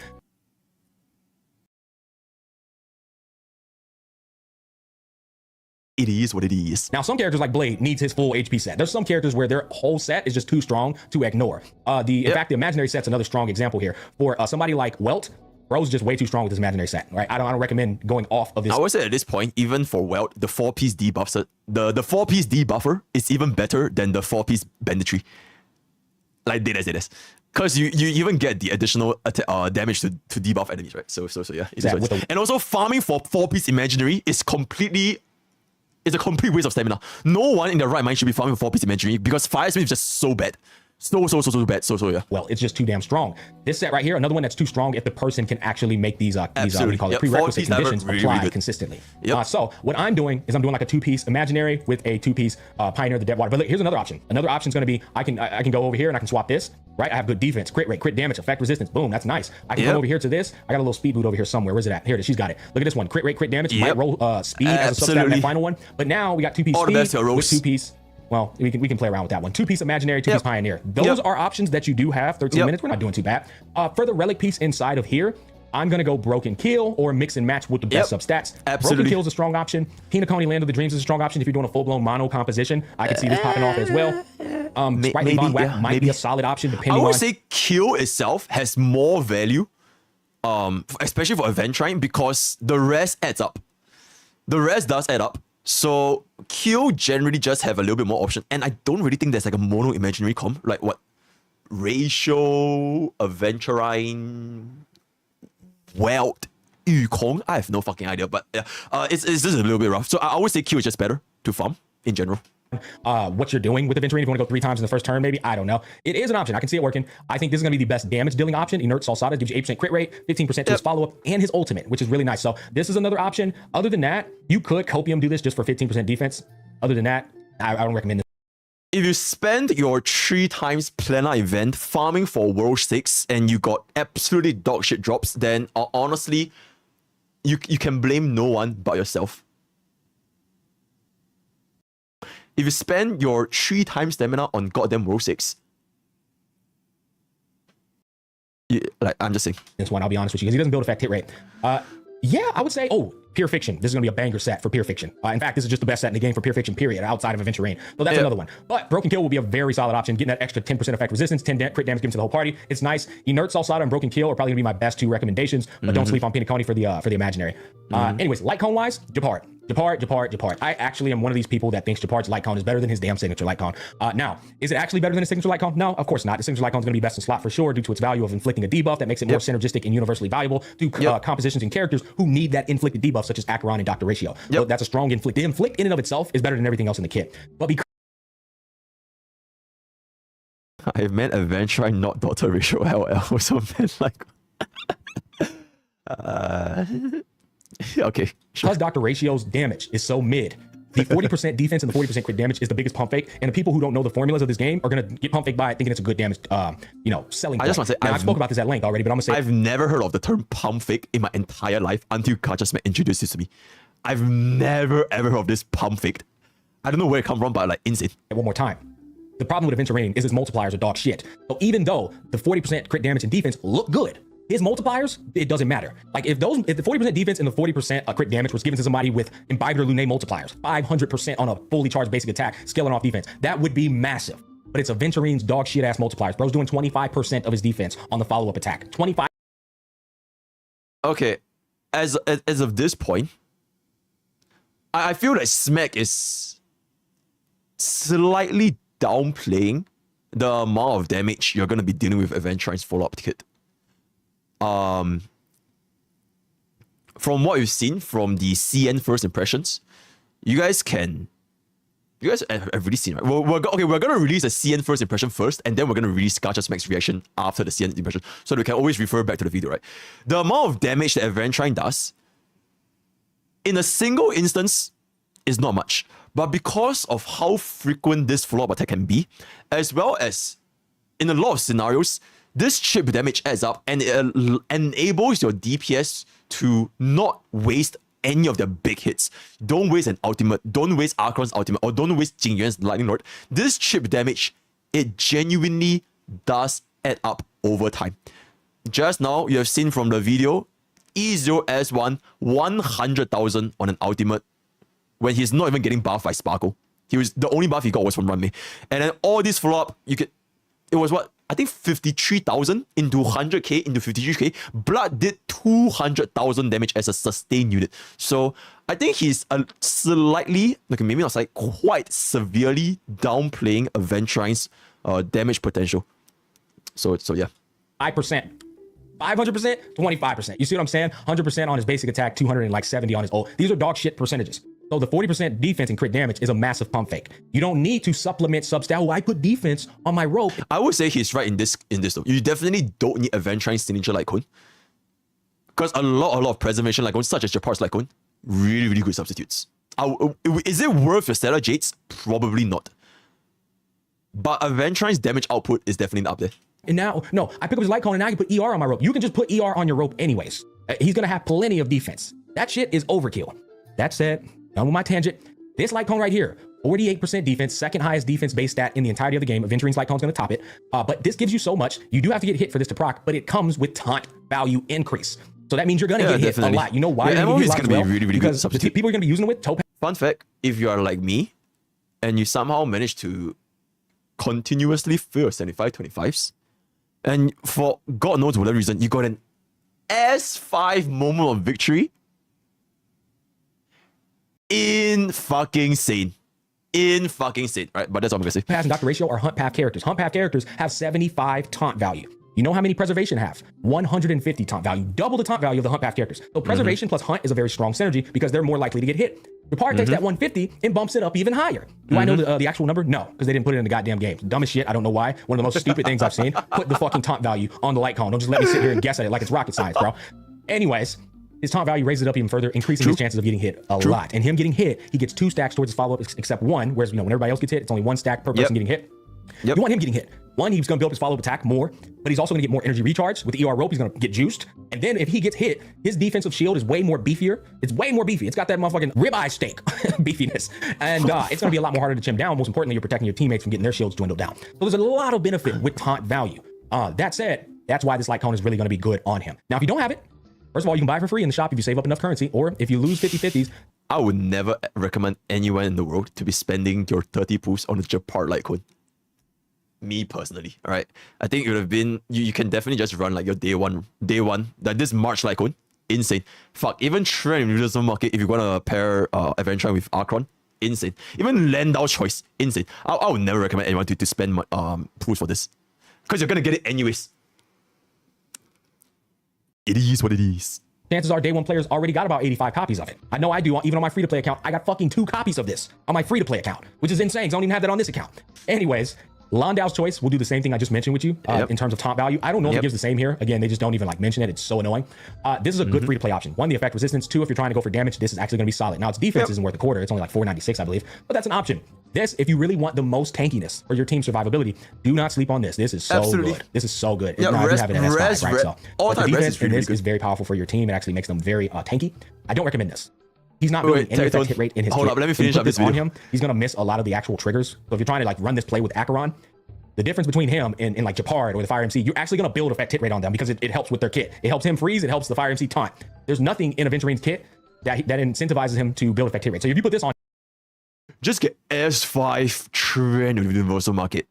it is what it is. Now, some characters like Blade needs his full HP set. There's some characters where their whole set is just too strong to ignore. In fact, the imaginary set's another strong example here. For somebody like Welt, bro's just way too strong with his imaginary set, right? I don't recommend going off of this. I would say at this point, even for Welt, the 4-piece debuff set, the 4-piece debuffer is even better than the 4-piece banditry. Like this. Because you even get the additional damage to debuff enemies, right? So yeah. And also farming for 4-piece imaginary is a complete waste of stamina. No one in their right mind should be farming for 4-piece imaginary because Fire Smith is just so bad. So bad. So yeah. Well, it's just too damn strong. This set right here, another one that's too strong if the person can actually make these what do you call it, prerequisite conditions apply consistently. So what I'm doing is I'm doing like a 2-piece imaginary with a 2-piece Pioneer of the Deadwater. But look, here's another option. Another option is going to be I can go over here and I can swap this. Right, I have good defense, crit rate, crit damage, effect resistance. Boom, that's nice. I can come over here to this. I got a little speed boot over here somewhere. Where's it at? Here it is. She's got it. Look at this one. Crit rate, crit damage. Might roll speed as a substat in that final one. But now we got 2-piece speed with 2-piece. Well, we can play around with that one. 2-piece imaginary, 2-piece pioneer. Those are options that you do have. 13 minutes. We're not doing too bad. For the relic piece inside of here, I'm going to go Broken Kill or mix and match with the best substats. Broken Kill is a strong option. Hinokoni Land of the Dreams is a strong option if you're doing a full-blown mono composition. I can see this popping off as well. Sprightly Von Whack might be a solid option depending on... I would say Kill itself has more value, especially for Aventurine, because the rest adds up. The rest does add up. So Kill generally just have a little bit more option. And I don't really think there's like a mono imaginary comp. Like what? Ratio, Aventurine... Welt, Yukong, I have no fucking idea, but it's just a little bit rough. So I would say Q is just better to farm in general. What you're doing with Aventurine, if you want to go 3 times in the first turn, maybe, I don't know. It is an option. I can see it working. I think this is going to be the best damage dealing option. Inert Salsada gives you 8% crit rate, 15% to his follow-up, and his ultimate, which is really nice. So this is another option. Other than that, you could Copium do this just for 15% defense. Other than that, I don't recommend this. If you spend your 3 times planar event farming for World 6 and you got absolutely dog shit drops, then honestly, you can blame no one but yourself. If you spend your 3 times stamina on goddamn World 6, I'm just saying. This one, I'll be honest with you, because he doesn't build effect hit rate. Yeah, I would say, Pure Fiction. This is going to be a banger set for Pure Fiction. In fact, this is just the best set in the game for Pure Fiction, period, outside of Aventurine. So that's another one. But Broken Kill will be a very solid option, getting that extra 10% effect resistance, 10 crit damage given to the whole party. It's nice. Inert Salsada and Broken Kill are probably going to be my best 2 recommendations, but don't sleep on Pinaconi for the imaginary. Anyways, light cone wise, Japard. I actually am one of these people that thinks Japard's light cone is better than his damn signature light cone. Now, is it actually better than his signature light cone? No, of course not. The signature light cone is going to be best in slot for sure due to its value of inflicting a debuff that makes it more synergistic and universally valuable to compositions and characters who need that inflicted debuff, such as Acheron and Dr. Ratio. So that's a strong inflict. The inflict in and of itself is better than everything else in the kit. But because I meant Aventurine, not Dr. Ratio. LL. So meant like... okay. Sure. Because Dr. Ratio's damage is so mid, the 40% defense and the 40% crit damage is the biggest pump fake, and the people who don't know the formulas of this game are going to get pump fake by it thinking it's a good damage, selling point. I just want to say, I spoke about this at length already, but I'm going to say... I've never heard of the term pump fake in my entire life until Kachasme introduced this to me. I've never ever heard of this pump fake. I don't know where it comes from, but like insane. One more time. The problem with Aventurine is its multipliers are dog shit. So even though the 40% crit damage and defense look good, his multipliers, it doesn't matter. Like if the 40% defense and the 40% crit damage was given to somebody with Imbibed or Lunae multipliers, 500% on a fully charged basic attack, scaling off defense, that would be massive. But it's Aventurine's dog shit ass multipliers. Bro's doing 25% of his defense on the follow-up attack. 25. Okay, as of this point, I feel like Smack is slightly downplaying the amount of damage you're going to be dealing with Aventurine's follow-up kit. From what you've seen from the CN first impressions, you guys have already seen, right? We're going to release a CN first impression first, and then we're going to release Gacha Max reaction after the CN impression, so we can always refer back to the video, right? The amount of damage that Aventurine does in a single instance is not much, but because of how frequent this follow-up attack can be, as well as in a lot of scenarios, this chip damage adds up and it enables your DPS to not waste any of their big hits. Don't waste an ultimate, don't waste Acheron's ultimate, or don't waste Jingyuan's Lightning Lord. This chip damage, it genuinely does add up over time. Just now, you have seen from the video, E0S1, 100,000 on an ultimate when he's not even getting buffed by Sparkle. The only buff he got was from Runmei. And then all this follow-up, it was what? I think 53,000 into 100k into 53k. Blood did 200,000 damage as a sustained unit. So I think he's slightly, maybe not like quite severely downplaying Aventurine's damage potential. So yeah. 5%. 500%, 25%. You see what I'm saying? 100% on his basic attack, 270 on his ult. These are dog shit percentages. So the 40% defense and crit damage is a massive pump fake. You don't need to supplement sub-stat. Oh, I put defense on my rope. I would say he's right in this though. You definitely don't need Aventurine signature Lycone. Because a lot of preservation Lycone, such as Japar's Lycone, really, really good substitutes. Is it worth your Stellar Jades? Probably not. But Aventurine's damage output is definitely up there. And now, no, I pick up his Lycone and now I can put ER on my rope. You can just put ER on your rope anyways. He's going to have plenty of defense. That shit is overkill. That said, done with my tangent. This Lycone right here, 48% defense, second highest defense base stat in the entirety of the game. Aventurine's Lycone's going to top it. But this gives you so much. You do have to get hit for this to proc, but it comes with taunt value increase. So that means you're going to get hit a lot. You know why? Yeah, MO is going to be really, really good substitute. People are going to be using it with Topaz. Fun fact, if you are like me, and you somehow manage to continuously fail 75-25s, and for God knows whatever reason, you got an S5 moment of victory, in fucking sane, right? But that's all I'm gonna say. Pass and Dr. Ratio are hunt path characters. Hunt path characters have 75 taunt value. You know how many preservation have? 150 taunt value, double the taunt value of the hunt path characters. So preservation plus hunt is a very strong synergy because they're more likely to get hit. The part takes that 150 and bumps it up even higher. Do I know the actual number? No, because they didn't put it in the goddamn game. Dumb as shit. I don't know why. One of the most stupid things I've seen. Put the fucking taunt value on the light cone. Don't just let me sit here and guess at it like it's rocket science, bro. Anyways, his taunt value raises it up even further, increasing his chances of getting hit a lot. And him getting hit, he gets 2 stacks towards his follow-up except 1, whereas when everybody else gets hit, it's only 1 stack per person getting hit. You want him getting hit. 1, he's going to build up his follow-up attack more, but he's also going to get more energy recharge. With the ER rope, he's going to get juiced. And then if he gets hit, his defensive shield is way more beefier. It's way more beefy. It's got that motherfucking ribeye steak beefiness. And it's going to be a lot more harder to chim down. Most importantly, you're protecting your teammates from getting their shields dwindled down. So there's a lot of benefit with taunt value. That said, that's why this Lycone is really going to be good on him. Now, if you don't have it, first of all, you can buy it for free in the shop if you save up enough currency, or if you lose 50-50s. I would never recommend anyone in the world to be spending your 30 pools on a Japar Lycone. Me personally, all right? I think it would have been, you can definitely just run like your day one, like this March Lycone, insane. Fuck, even Trend in the market, if you're gonna pair Aventurine with Acheron, insane. Even Landau choice, insane. I would never recommend anyone to spend pools for this, because you're gonna get it anyways. It is what it is. Chances are day one players already got about 85 copies of it. I know I do, even on my free-to-play account. I got fucking 2 copies of this on my free-to-play account, which is insane. I don't even have that on this account. Anyways, Landau's choice will do the same thing I just mentioned with you in terms of taunt value. I don't know if it gives the same here. Again, they just don't even like mention it. It's so annoying. This is a good free-to-play option. 1, the effect resistance. 2, if you're trying to go for damage, this is actually going to be solid. Now, its defense isn't worth a quarter. It's only like 496, I believe. But that's an option. This, if you really want the most tankiness for your team's survivability, do not sleep on this. This is so good. This is so good. Yeah, now, I do have it in S5, right? So, but the defense in this is very powerful for your team. It actually makes them very tanky. I don't recommend this. He's not building any effect hit rate in his Hold up, let me finish up this video. On him, he's going to miss a lot of the actual triggers. So if you're trying to like run this play with Acheron, the difference between him and like Japard or the Fire MC, you're actually going to build effect hit rate on them because it helps with their kit. It helps him freeze. It helps the Fire MC taunt. There's nothing in Aventurine's kit that incentivizes him to build effect hit rate. So if you put this on, just get S5 Trend on the Universal Market.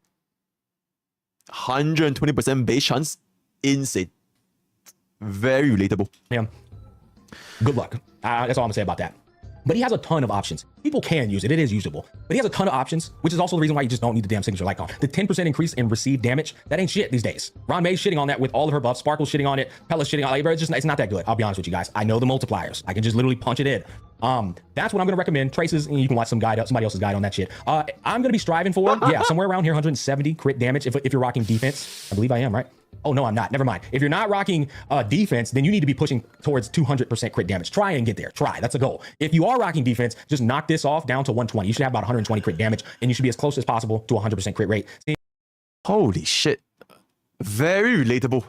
120% base chance, insane. Very relatable. Yeah. Good luck. That's all I'm gonna say about that. But he has a ton of options. People can use it. It is usable. But he has a ton of options, which is also the reason why you just don't need the damn signature Lycone. The 10% increase in received damage, that ain't shit these days. Ron May's shitting on that with all of her buffs. Sparkle's shitting on it. Pella's shitting on it. It's not that good. I'll be honest with you guys. I know the multipliers. I can just literally punch it in. That's what I'm gonna recommend. Traces, and you can watch somebody else's guide on that shit. I'm gonna be striving for, somewhere around here, 170 crit damage if you're rocking defense. I believe I am, right? Oh, no, I'm not. Never mind. If you're not rocking defense, then you need to be pushing towards 200% crit damage. Try and get there. Try. That's a goal. If you are rocking defense, just knock this off down to 120. You should have about 120 crit damage, and you should be as close as possible to 100% crit rate. Holy shit. Very relatable.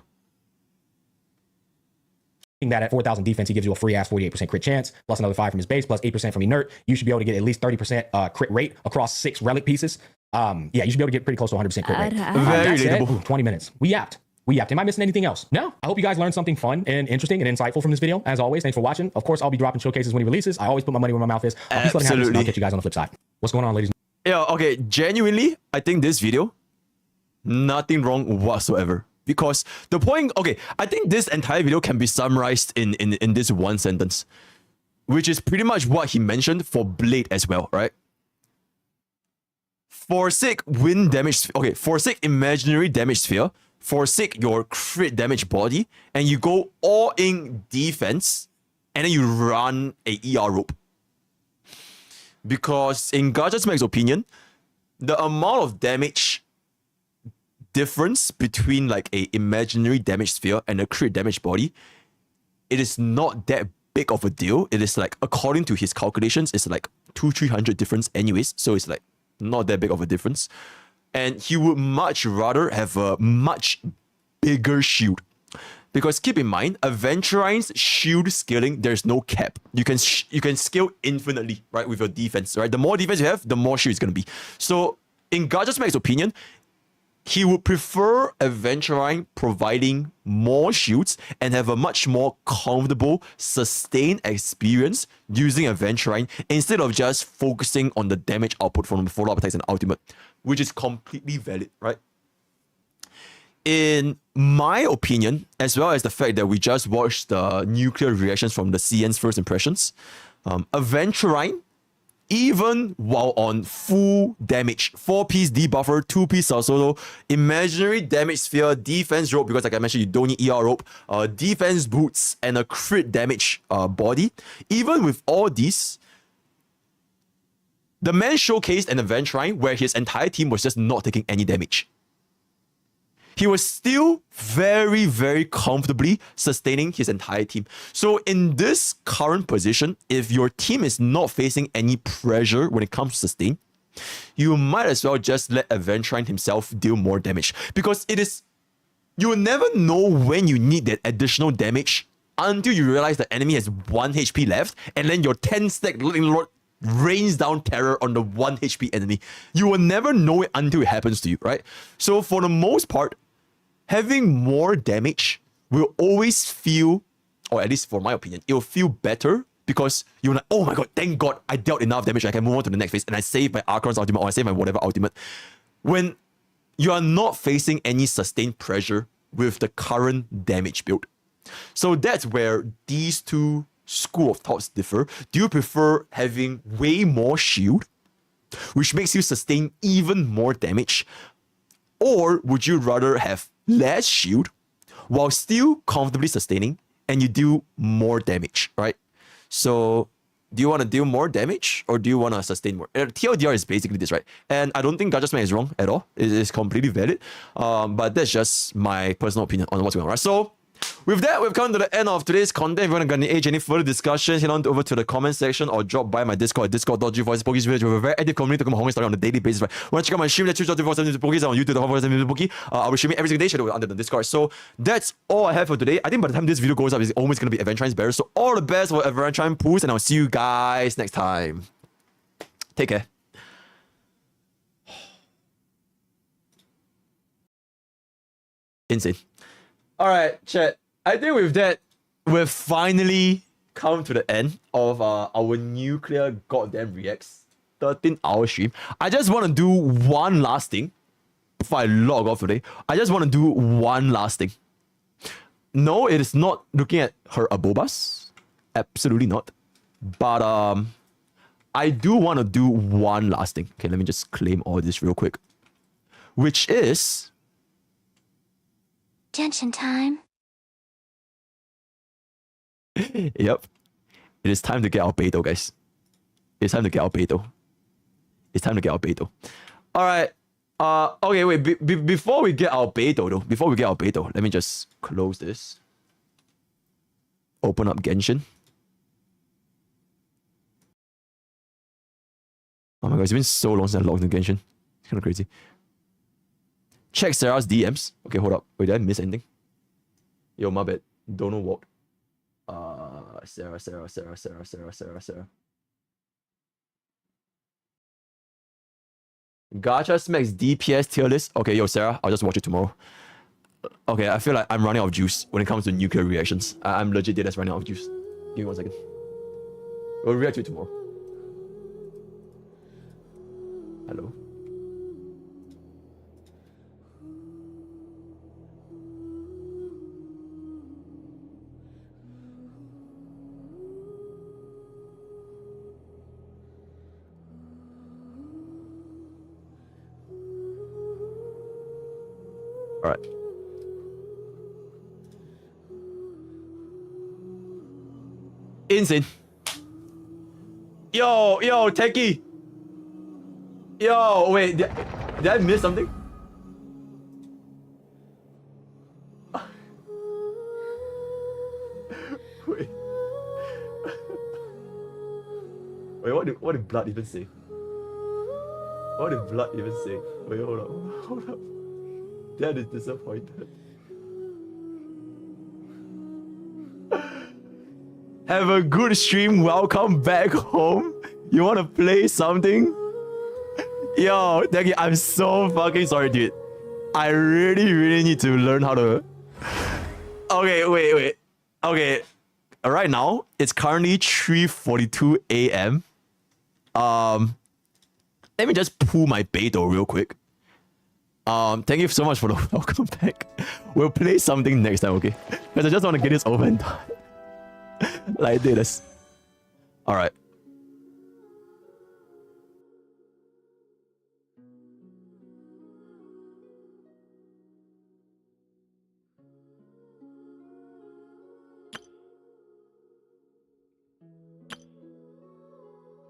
That at 4,000 defense, he gives you a free ass 48% crit chance, plus another 5 from his base, plus 8% from inert. You should be able to get at least 30% crit rate across 6 relic pieces. You should be able to get pretty close to 100% crit rate. Very relatable. 20 minutes. We yapped. We yapped. Am I missing anything else? No. I hope you guys learned something fun and interesting and insightful from this video. As always, thanks for watching. Of course, I'll be dropping showcases when he releases. I always put my money where my mouth is. Absolutely. I'll catch you guys on the flip side. What's going on, ladies? Yeah, okay, genuinely, I think this video, nothing wrong whatsoever. Because the point, okay, I think this entire video can be summarized in this one sentence, which is pretty much what he mentioned for Blade as well, right? Forsake wind damage, okay, forsake imaginary damage sphere, forsake your crit damage body, and you go all in defense, and then you run a ER rope. Because in Gachasmag's opinion, the amount of damage difference between like a imaginary damage sphere and a crit damage body, it is not that big of a deal. It is like, according to his calculations, it's like 200-300 difference anyways. So it's like not that big of a difference. And he would much rather have a much bigger shield. Because keep in mind, Aventurine's shield scaling, there's no cap. You can scale infinitely, right, with your defense, right? The more defense you have, the more shield it's going to be. So in Gachasmag's opinion, he would prefer Aventurine providing more shields and have a much more comfortable, sustained experience using Aventurine instead of just focusing on the damage output from the follow-up attacks and ultimate, which is completely valid, right? In my opinion, as well as the fact that we just watched the nuclear reactions from the CN's first impressions, Aventurine, even while on full damage, 4-piece debuffer, 2-piece solo, imaginary damage sphere, defense rope, because like I mentioned, you don't need ER rope, defense boots, and a crit damage body, even with all these, the man showcased an Aventurine where his entire team was just not taking any damage. He was still very, very comfortably sustaining his entire team. So in this current position, if your team is not facing any pressure when it comes to sustain, you might as well just let Aventurine himself deal more damage. Because it is, you will never know when you need that additional damage until you realize the enemy has 1 HP left, and then your 10-stack Lightning Lord rains down terror on the 1 HP enemy. You will never know it until it happens to you, right? So for the most part, having more damage will always feel, or at least for my opinion, it will feel better because you're like, oh my god, thank god I dealt enough damage, I can move on to the next phase and I save my Acheron's ultimate or I save my whatever ultimate. When you are not facing any sustained pressure with the current damage build. So that's where these two school of thoughts differ. Do you prefer having way more shield, which makes you sustain even more damage? Or would you rather have less shield while still comfortably sustaining and you do more damage, right? So do you want to deal more damage or do you want to sustain more? TLDR is basically this, right? And I don't think Gachasmag is wrong at all. It is completely valid. But that's just my personal opinion on what's going on, right? So with that, we've come to the end of today's content. If you want to engage any further discussion, head on over to the comment section or drop by my Discord at discord.g4pokies. We have a very active community talking about Honkai story on a daily basis. Right? Want to check out my stream at twitch.tv/MrPokke on YouTube.com/MrPokke. I'll be streaming every single day, schedule under the Discord. So that's all I have for today. I think by the time this video goes up, it's almost going to be Aventurine's better. So all the best for Aventurine pools, and I'll see you guys next time. Take care. Insane. All right, chat. I think with that, we've finally come to the end of our nuclear goddamn reacts 13-hour stream. I just want to do one last thing before I log off today. I just want to do one last thing. No, it is not looking at her abobas. Absolutely not. But I do want to do one last thing. Okay, let me just claim all this real quick. Which is Genshin time. Yep. It is time to get our Beto, guys. It's time to get our Beto. It's time to get our Beto. Alright. Okay, wait. Before we get our Beto, though. Before we get our Beto, let me just close this. Open up Genshin. Oh my god, it's been so long since I logged in Genshin. It's kind of crazy. Check Sarah's DMs. Okay, hold up. Wait, did I miss anything? Yo, my bad. Don't know what. Sarah. Gachasmag's DPS tier list. Okay, yo, Sarah, I'll just watch it tomorrow. Okay, I feel like I'm running out of juice when it comes to nuclear reactions. I'm legit dead as running out of juice. Give me 1 second. We'll react to it tomorrow. Hello? Alright. Insane. Yo, Techie. Yo, wait, did I miss something? Wait. Wait, what did blood even say? What did blood even say? Wait, hold up. That is disappointed. Have a good stream. Welcome back home. You wanna play something? Yo, thank you. I'm so fucking sorry, dude. I really need to learn how to... Okay, wait. Okay, right now, it's currently 3:42 a.m. Let me just pull my Beto real quick. Thank you so much for the welcome back. We'll play something next time, okay? Because I just want to get this over and done. Like this. Alright.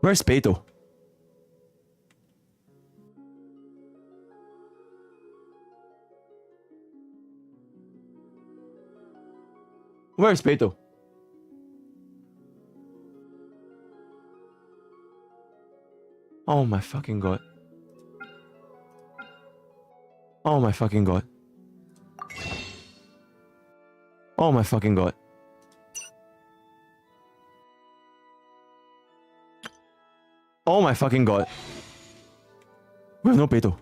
Where's Beto? Where's Beto? Oh my fucking god. Oh my fucking god. Oh my fucking god. Oh my fucking god. We have no Beto.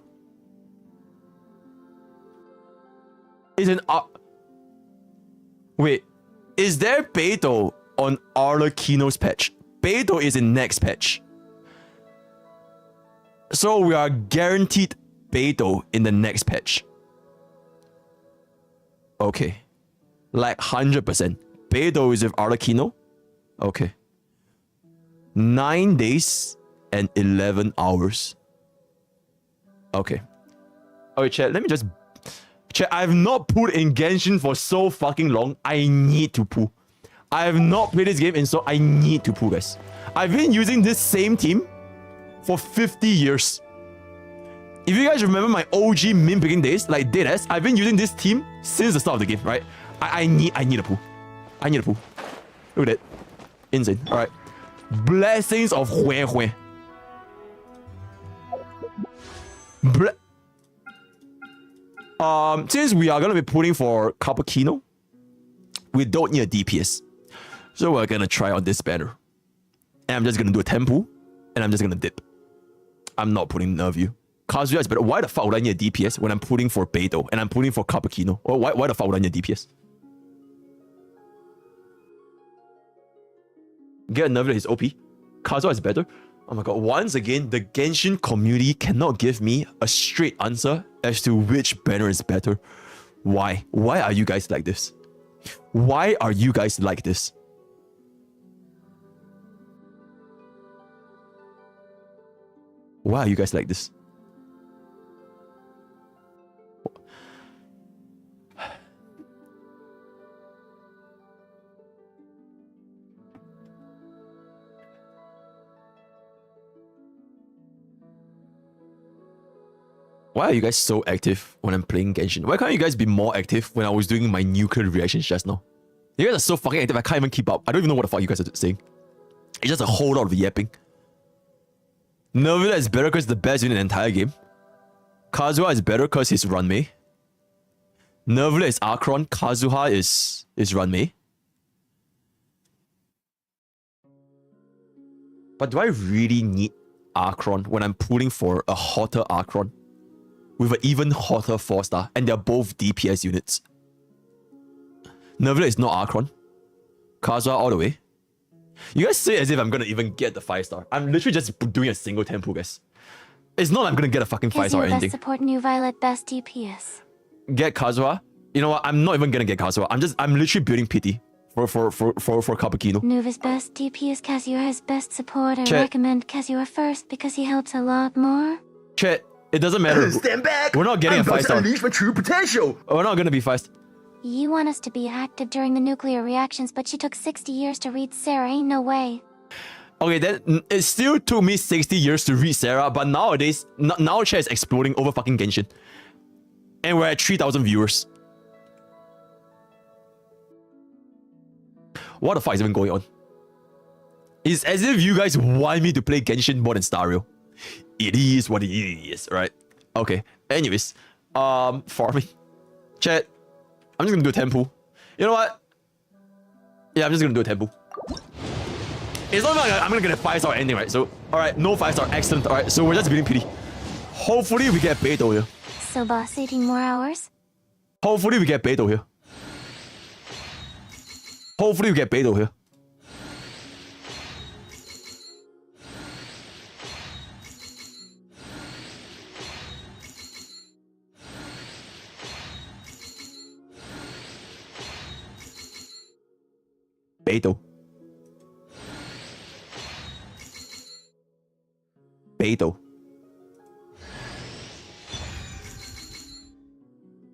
Isn't wait, is there Beto on Arlecchino's patch? Beto is in next patch. So we are guaranteed Beto in the next patch. Okay. Like 100%. Beto is with Arlecchino. Okay. 9 days and 11 hours. Okay. Okay, chat, let me just... Chat, I have not put in Genshin for so fucking long. I need to pull. I have not played this game and so I need to pull, guys. I've been using this same team for 50 years. If you guys remember my OG min picking days, like deadass, I've been using this team since the start of the game, right? I need a pull. I need a pull. Look at that. Insane. Alright. Blessings of Hue Hue. Since we are gonna be pulling for Cappuccino, we don't need a DPS. So we're gonna try out this banner. And I'm just gonna do a 10 pull, and I'm just gonna dip. I'm not putting Nervyu. Kazuya is better. Why the fuck would I need a DPS when I'm pulling for Beto and I'm pulling for Cappuccino? Or why the fuck would I need a DPS? Get a Nervyu that is OP. Kazuya is better. Oh my god, once again, the Genshin community cannot give me a straight answer as to which banner is better. Why? Why are you guys like this? Why are you guys like this? Why are you guys like this? Why are you guys so active when I'm playing Genshin? Why can't you guys be more active when I was doing my nuclear reactions just now? You guys are so fucking active, I can't even keep up. I don't even know what the fuck you guys are saying. It's just a whole lot of yapping. Nervyu is better because the best in the entire game. Kazuha is better because he's Runmei. Nervyu is Acheron. Kazuha is Runmei. But do I really need Acheron when I'm pulling for a hotter Acheron? with an even hotter 4-star, and they're both DPS units. Nervilla is not acheron. Kazuha all the way. You guys say as if I'm gonna even get the 5-star. I'm literally just doing a single tempo, guys. It's not like I'm gonna get a fucking 5-star or Kazuha anything. best support, New Violet best DPS. Get Kazuha. You know what? I'm not even gonna get Kazuha. I'm literally building pity for Cappuccino. Nuva's best DPS, Kazuha's best support. I Chat. recommend Kazuha first because he helps a lot more. Chat, it doesn't matter. Stand back! We're not getting I'm a about to 5-star. unleash my true potential! We're not gonna be 5. You want us to be active during the nuclear reactions, but she took 60 years to read Sarah. Ain't no way. Okay, then it still took me 60 years to read Sarah, but nowadays, now chat is exploding over fucking Genshin. And we're at 3,000 viewers. What the fuck is even going on? It's as if you guys want me to play Genshin more than starrail. It is what it is, right? Okay, anyways. Farming. Chat, I'm just gonna do a tempo. You know what? Yeah, I'm just gonna do a tempo. It's not like I'm gonna get a 5-star or anything, right? So, alright, no 5-star, excellent. Alright, so we're just building pity. Hopefully we get Beidou here. So, boss, 18 more hours? Hopefully we get Beidou here. Hopefully we get Beidou here. Beidou. Beidou.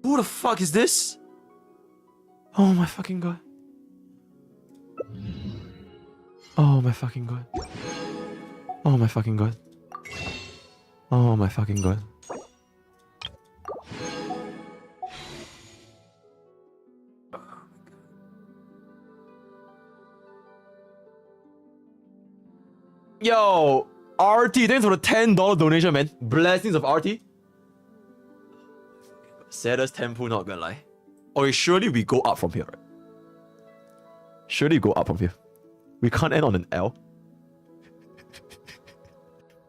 Who the fuck is this? Oh my fucking god. Oh my fucking god. Oh my fucking god. Oh my fucking god. Yo, RT, thanks for the $10 donation, man. Blessings of RT. Saddest tempo, not gonna lie. Okay, surely we go up from here, right? Surely go up from here. We can't end on an L.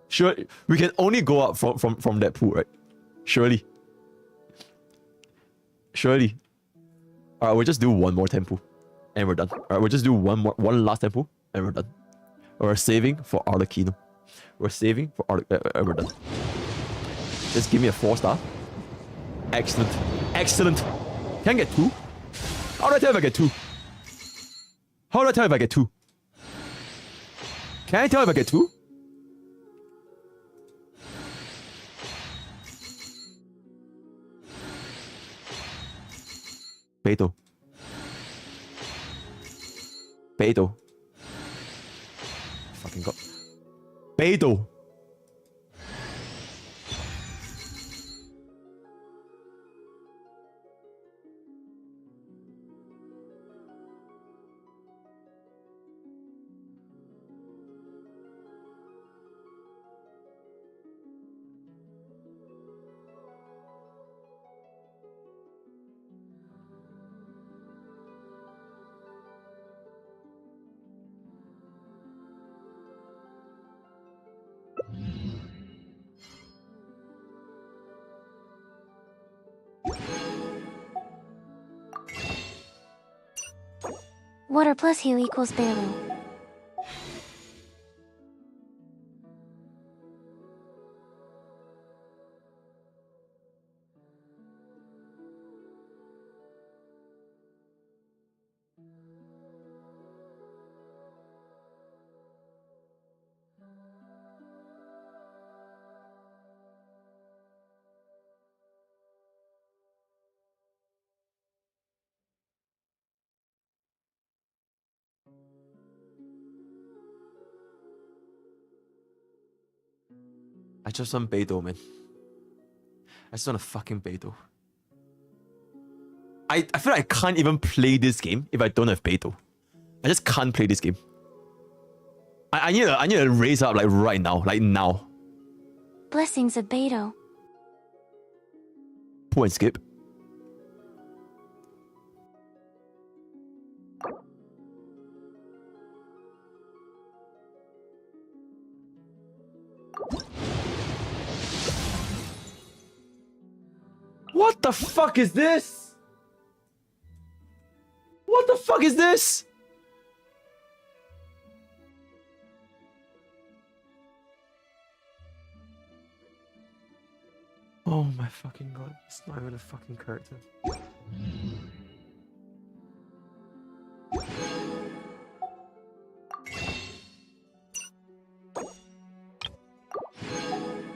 Sure, we can only go up from that pool, right? Surely. Surely. Alright, we'll just do one more tempo. And we're done. Alright, we'll just do one last tempo. And we're done. We're saving for Arlecchino. We're saving for Arlecchino. We're done. Just give me a 4-star. Excellent. Excellent. Can I get 2? How do I tell if I get 2? How do I tell if I get 2? Can I tell if I get 2? Beidou. Beidou. Fucking god. Beidou. Water plus heal equals Bailu. I just want Beidou, man. I just want a fucking Beidou. I feel like I can't even play this game if I don't have Beidou. I just can't play this game. I need to raise up like right now. Like now. Blessings of Beidou. Pull and skip. the fuck is this? What the fuck is this? Oh my fucking god, it's not even a fucking character.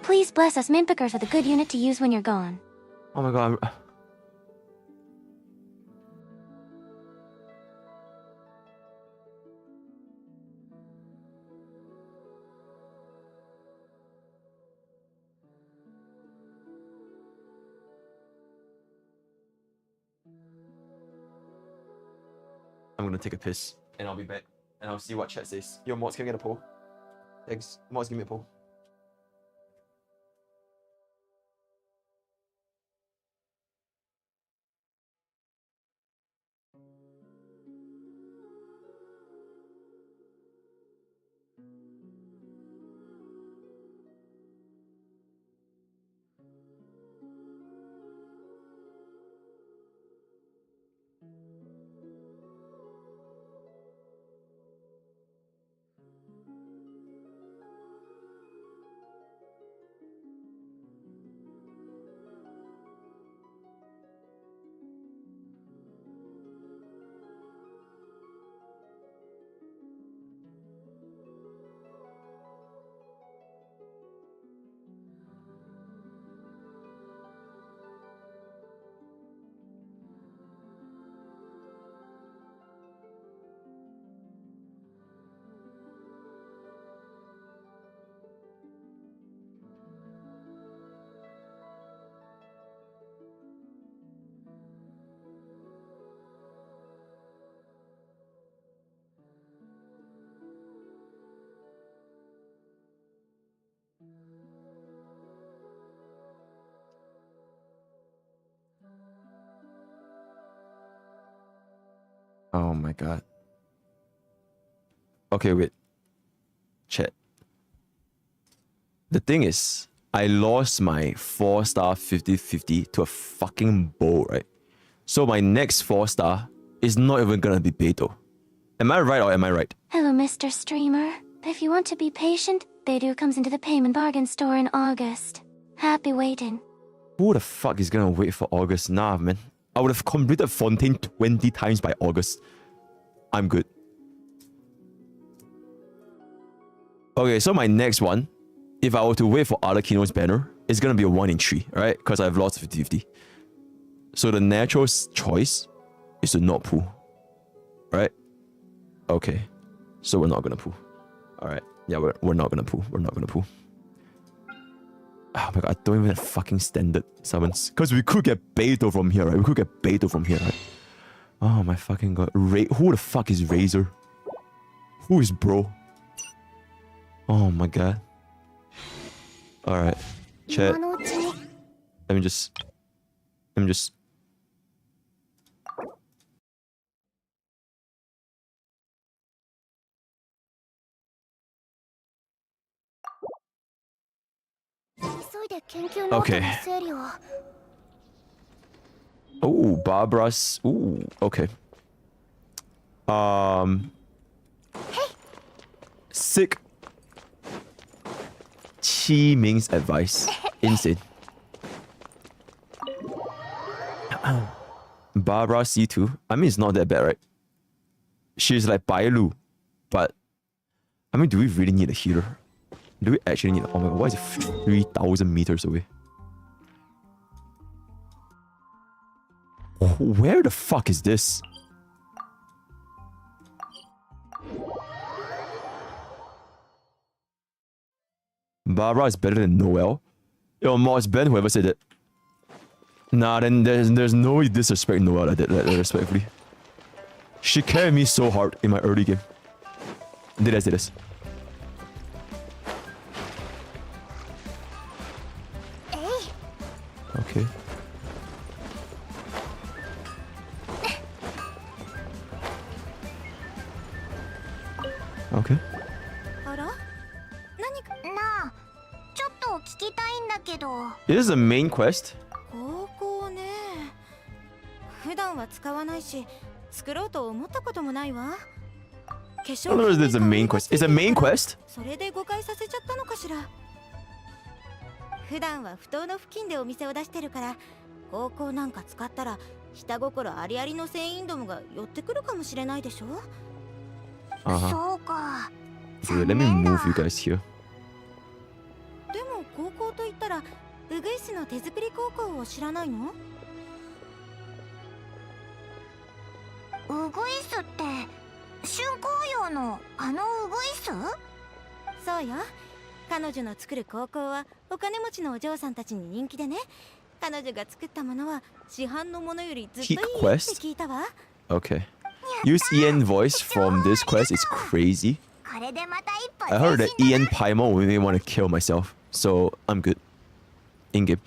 Please bless us Minpickers with a good unit to use when you're gone. Oh my god, I'm gonna take a piss and I'll be back and I'll see what chat says. Yo, mods, can we get a poll? Thanks. Mods, give me a poll. Oh my god. Okay, wait. Chat. The thing is, I lost my 4-star 50/50 to a fucking bow, right? So my next 4-star is not even gonna be Beto. Am I right or am I right? Hello, Mr. Streamer. If you want to be patient, Beidou comes into the payment bargain store in August. Happy waiting. Who the fuck is gonna wait for August? Nah, man. I would have completed Fontaine 20 times by August. I'm good. Okay, so my next one, if I were to wait for Arlecchino's banner, it's gonna be a 1 in 3, right? Because I've lost 50/50. So the natural choice is to not pull, right? Okay, so we're not gonna pull. All right, yeah, we're not gonna pull. We're not gonna pull. Oh my god, I don't even have fucking standard summons. Because we could get Beto from here, right? We could get Beto from here, right? Oh my fucking god. Who the fuck is Razor? Who is bro? Oh my god. Alright. Chat. Let me just... Okay. Oh, Barbara's. Ooh, okay. Sick. Chi Ming's advice. Insane. Barbara C2. I mean, it's not that bad, right? She's like Bailu, but I mean, do we really need a healer? Do we actually need? Oh my god, why is it 3,000 meters away? Oh, where the fuck is this? Barbara is better than Noel. Yo, Moss Ben, whoever said it. Nah, then there's no way disrespect Noel like that, respectfully. She carried me so hard in my early game. Did this. Okay. Okay. Is this the main quest? 普段は使わないし、作ろうと思ったこともないわ。I don't know if there's a main quest. It's a main quest? それで誤解させちゃったのかしら。普段は不当の付近でお店を出してるから、高校なんか使ったら下心ありありの船員どもが寄ってくるかもしれないでしょ。そうか。Wait, let me move you guys here. でも高校といったらウグイスの手作り高校を知らないの？ウグイスって春光陽のあのウグイス？そうよ。彼女の作る高校はお金持ちのお嬢さんたちに人気でね。彼女が作ったものは市販のものよりずっといいって聞いたわ。Okay. Use Ian voice from this quest is crazy. I heard that Ian Paimon made me want to kill myself, so I'm good. In game.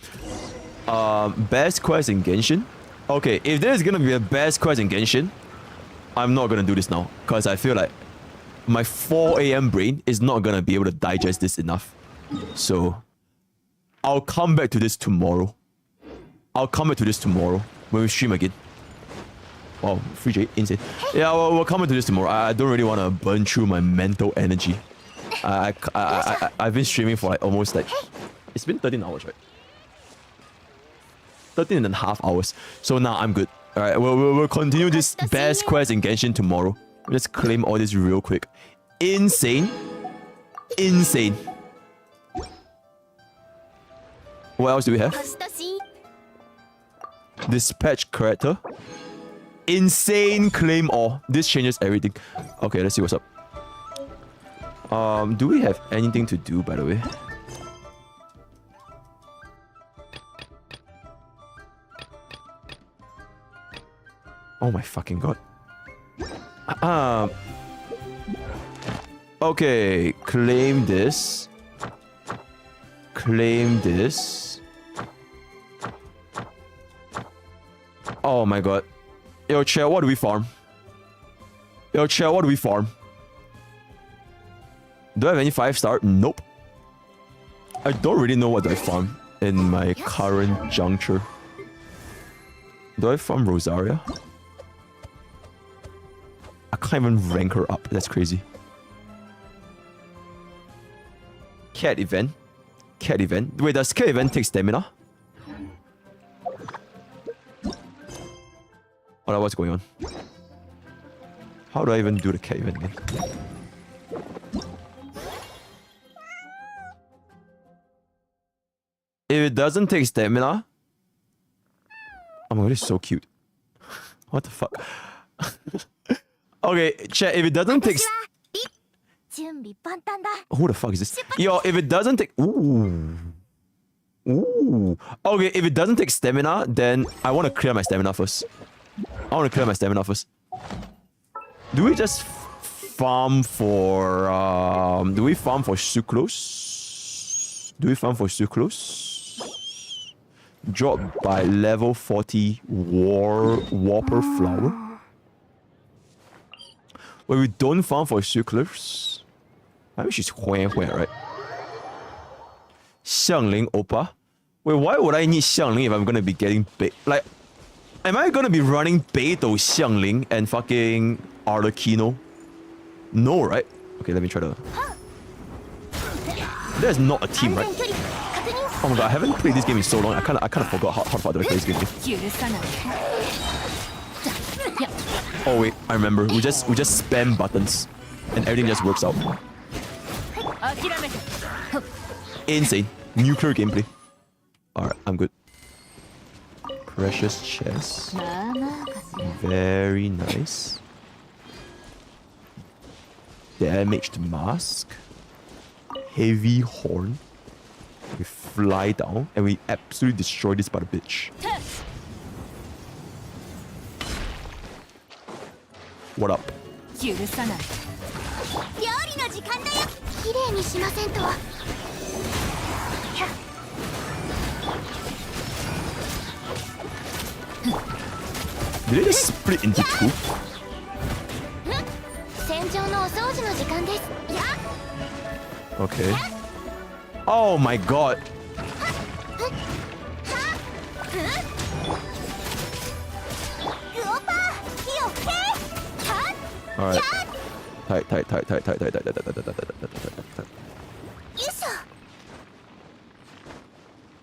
Best quest in Genshin? Okay, if there's gonna be a best quest in Genshin, I'm not gonna do this now, because I feel like my 4 AM brain is not gonna be able to digest this enough. So, I'll come back to this tomorrow. When we stream again. Wow, free J, insane. Yeah, we'll come back to this tomorrow. I don't really want to burn through my mental energy. I've been streaming for like almost like... It's been 13 hours, right? 13 and a half hours. So now I'm good. Alright, we'll continue this best quest in Genshin tomorrow. Let's claim all this real quick. Insane. What else do we have? Dispatch character. Insane claim all. This changes everything. Okay, let's see what's up. Do we have anything to do, by the way? Oh my fucking god. Okay, claim this. Oh my god. Yo, chat, what do we farm? Do I have any 5-star? Nope. I don't really know what I farm in my current juncture. Do I farm Rosaria? I can't even rank her up. That's crazy. Cat event. Wait, does cat event take stamina? Oh, what's going on? How do I even do the cat event again? If it doesn't take stamina... Oh my god, it's so cute. What the fuck? Okay, chat, if it doesn't take... Who the fuck is this? Yo, if it doesn't take... Ooh. Okay, if it doesn't take stamina, then I want to clear my stamina first. Do we just farm for... do we farm for Sucrose? Drop by level 40 Warper Flower. Well, we don't farm for Sucrose. I mean, she's Huan, right? Xiangling Oppa. Wait, why would I need Xiangling if I'm gonna be getting bait? Like, am I gonna be running Beidou Xiangling and fucking Arlecchino? No, right? Okay, let me try to... There's not a team, right? Oh my god, I haven't played this game in so long. I kind of forgot how far do I play this game. Oh wait, I remember. We just spam buttons, and everything just works out. Insane. Nuclear gameplay. Alright, I'm good. Precious chest. Very nice. Damaged mask. Heavy horn. We fly down and we absolutely destroy this by the bitch. What up? Did it just split into two? Okay. Oh my god. Alright. Tight.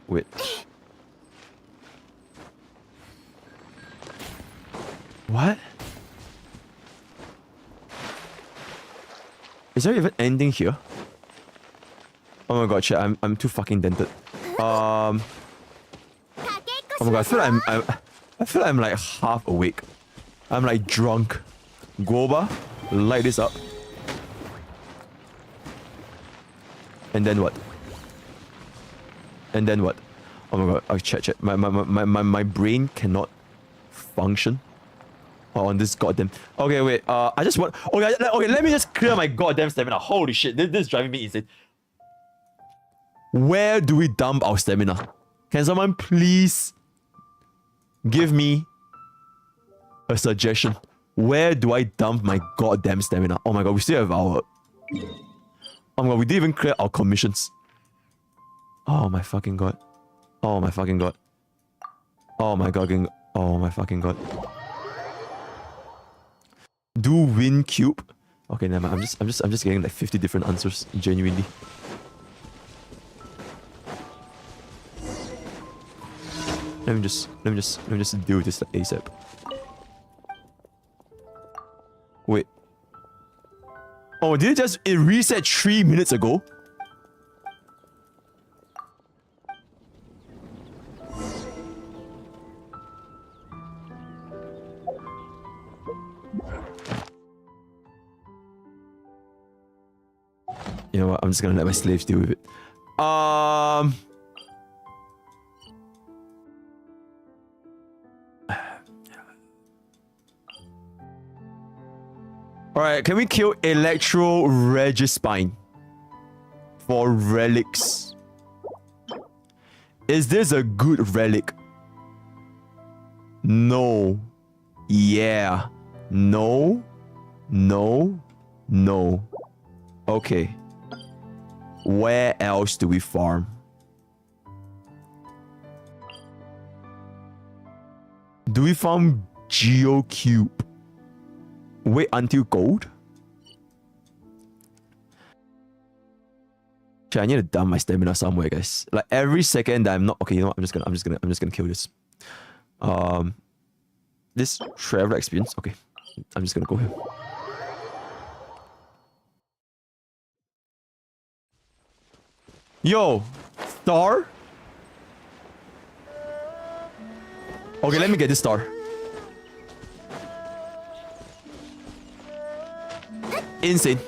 Wait. What? Is there even anything here? Oh my god, shit, I'm too fucking dented. Oh my god, I feel like I'm like half awake. I'm like drunk. Goba, light this up. And then what? And then what? Oh my god, oh check. My brain cannot function on this goddamn. Okay, wait. I just want. Okay, let me just clear my goddamn stamina. Holy shit, this is driving me insane. Where do we dump our stamina? Can someone please give me a suggestion? Where do I dump my goddamn stamina? Oh my god, we still have our. Oh my god, we didn't even clear our commissions. Oh my fucking god. Oh my fucking god. Oh my god. Oh my fucking god. Do win cube? Okay, never mind. I'm just getting like 50 different answers, genuinely. Let me just deal with this like ASAP. Wait. Oh, did it reset 3 minutes ago? You know what? I'm just gonna let my slaves deal with it. Alright, can we kill Electro Regispine for relics? Is this a good relic? No. Yeah. No. No. No. Okay. Where else do we farm? Do we farm GeoCube? Wait until gold? Okay, I need to dump my stamina somewhere, guys. Like every second that I'm not okay, you know what? I'm just gonna kill this. This traveler experience. Okay, I'm just gonna go here. Yo, star. Okay, let me get this star. Insane.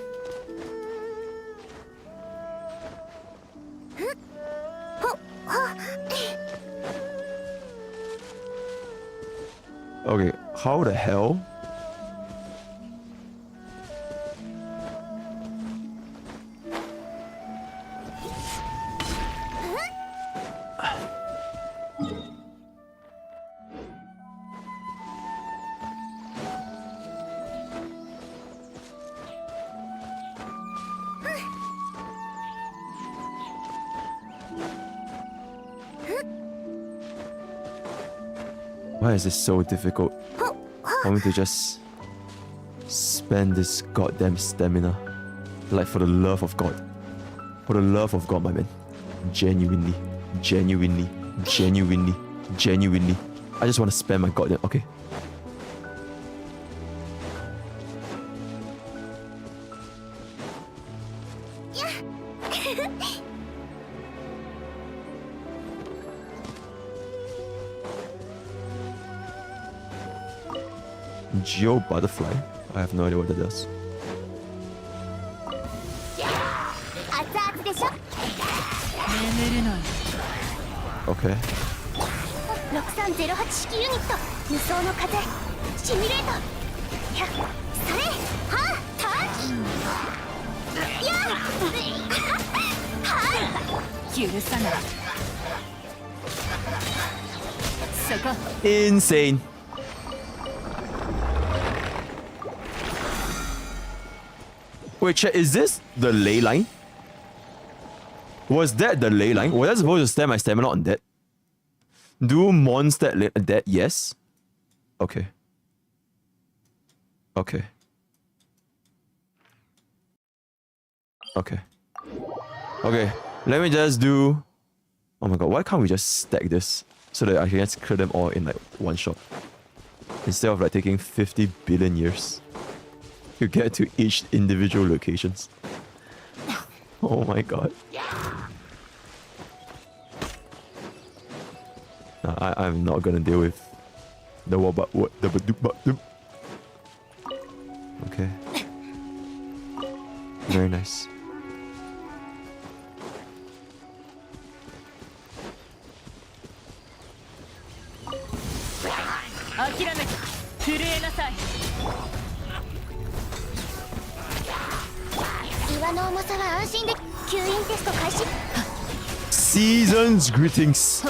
Okay, how the hell? Why is this so difficult? I want to just spend this goddamn stamina. Like for the love of God. For the love of God, my man. Genuinely. I just want to spend my goddamn... Okay. Geo Butterfly? I have no idea what that does. Okay. Insane. Wait, chat, is this the ley line? Was that the ley line? Was I supposed to stand my stamina on that? Do monster that? Yes. Okay. Okay. Okay. Okay, let me just do... Oh my god, why can't we just stack this so that I can just clear them all in like one shot? Instead of like taking 50 billion years to get to each individual locations. Oh my god. I'm not gonna deal with the Okay. Very nice. Season's greetings.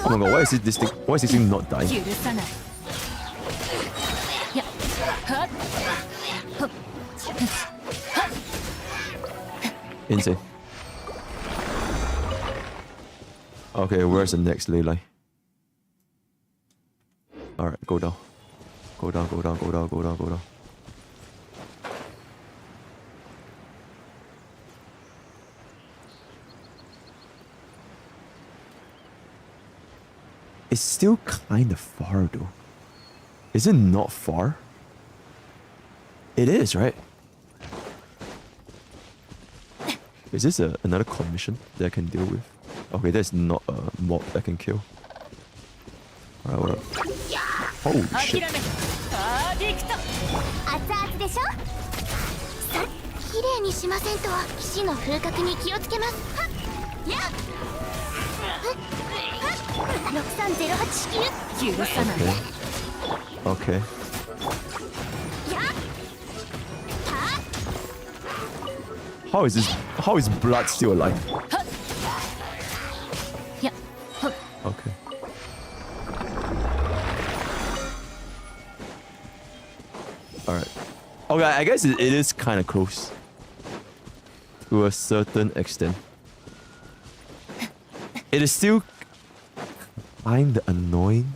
Oh my god, why is this thing? Why is this thing not dying? Insane. Okay, where's the next ley line? Alright, go down. Go down, go down, go down, go down, go down. It's still kind of far though. Is it not far? It is, right? Is this another commission that I can deal with? Okay, that's not a mob that I can kill. Alright, what up? Oh shit. Okay. How is blood still alive? Okay. Alright. Okay, I guess it is kind of close. To a certain extent. It is still kind of annoying.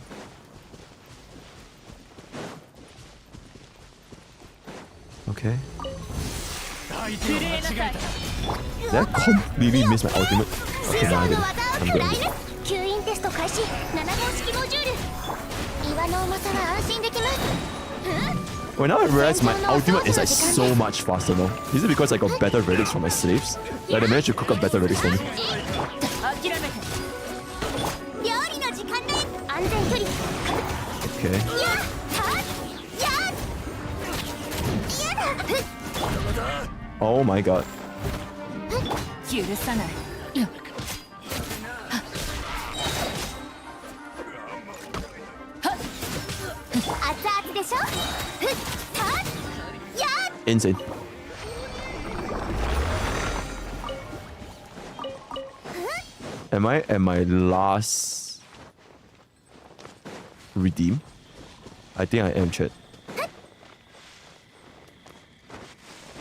Okay. Did I completely miss my ultimate? Okay, now I did. I'm good. Well, now I realize my ultimate is like so much faster now. Is it because I got better relics from my slaves? Like they managed to cook up better relics for me. Okay. Oh my god. Insane. Am I at my last redeem? I think I am, chat.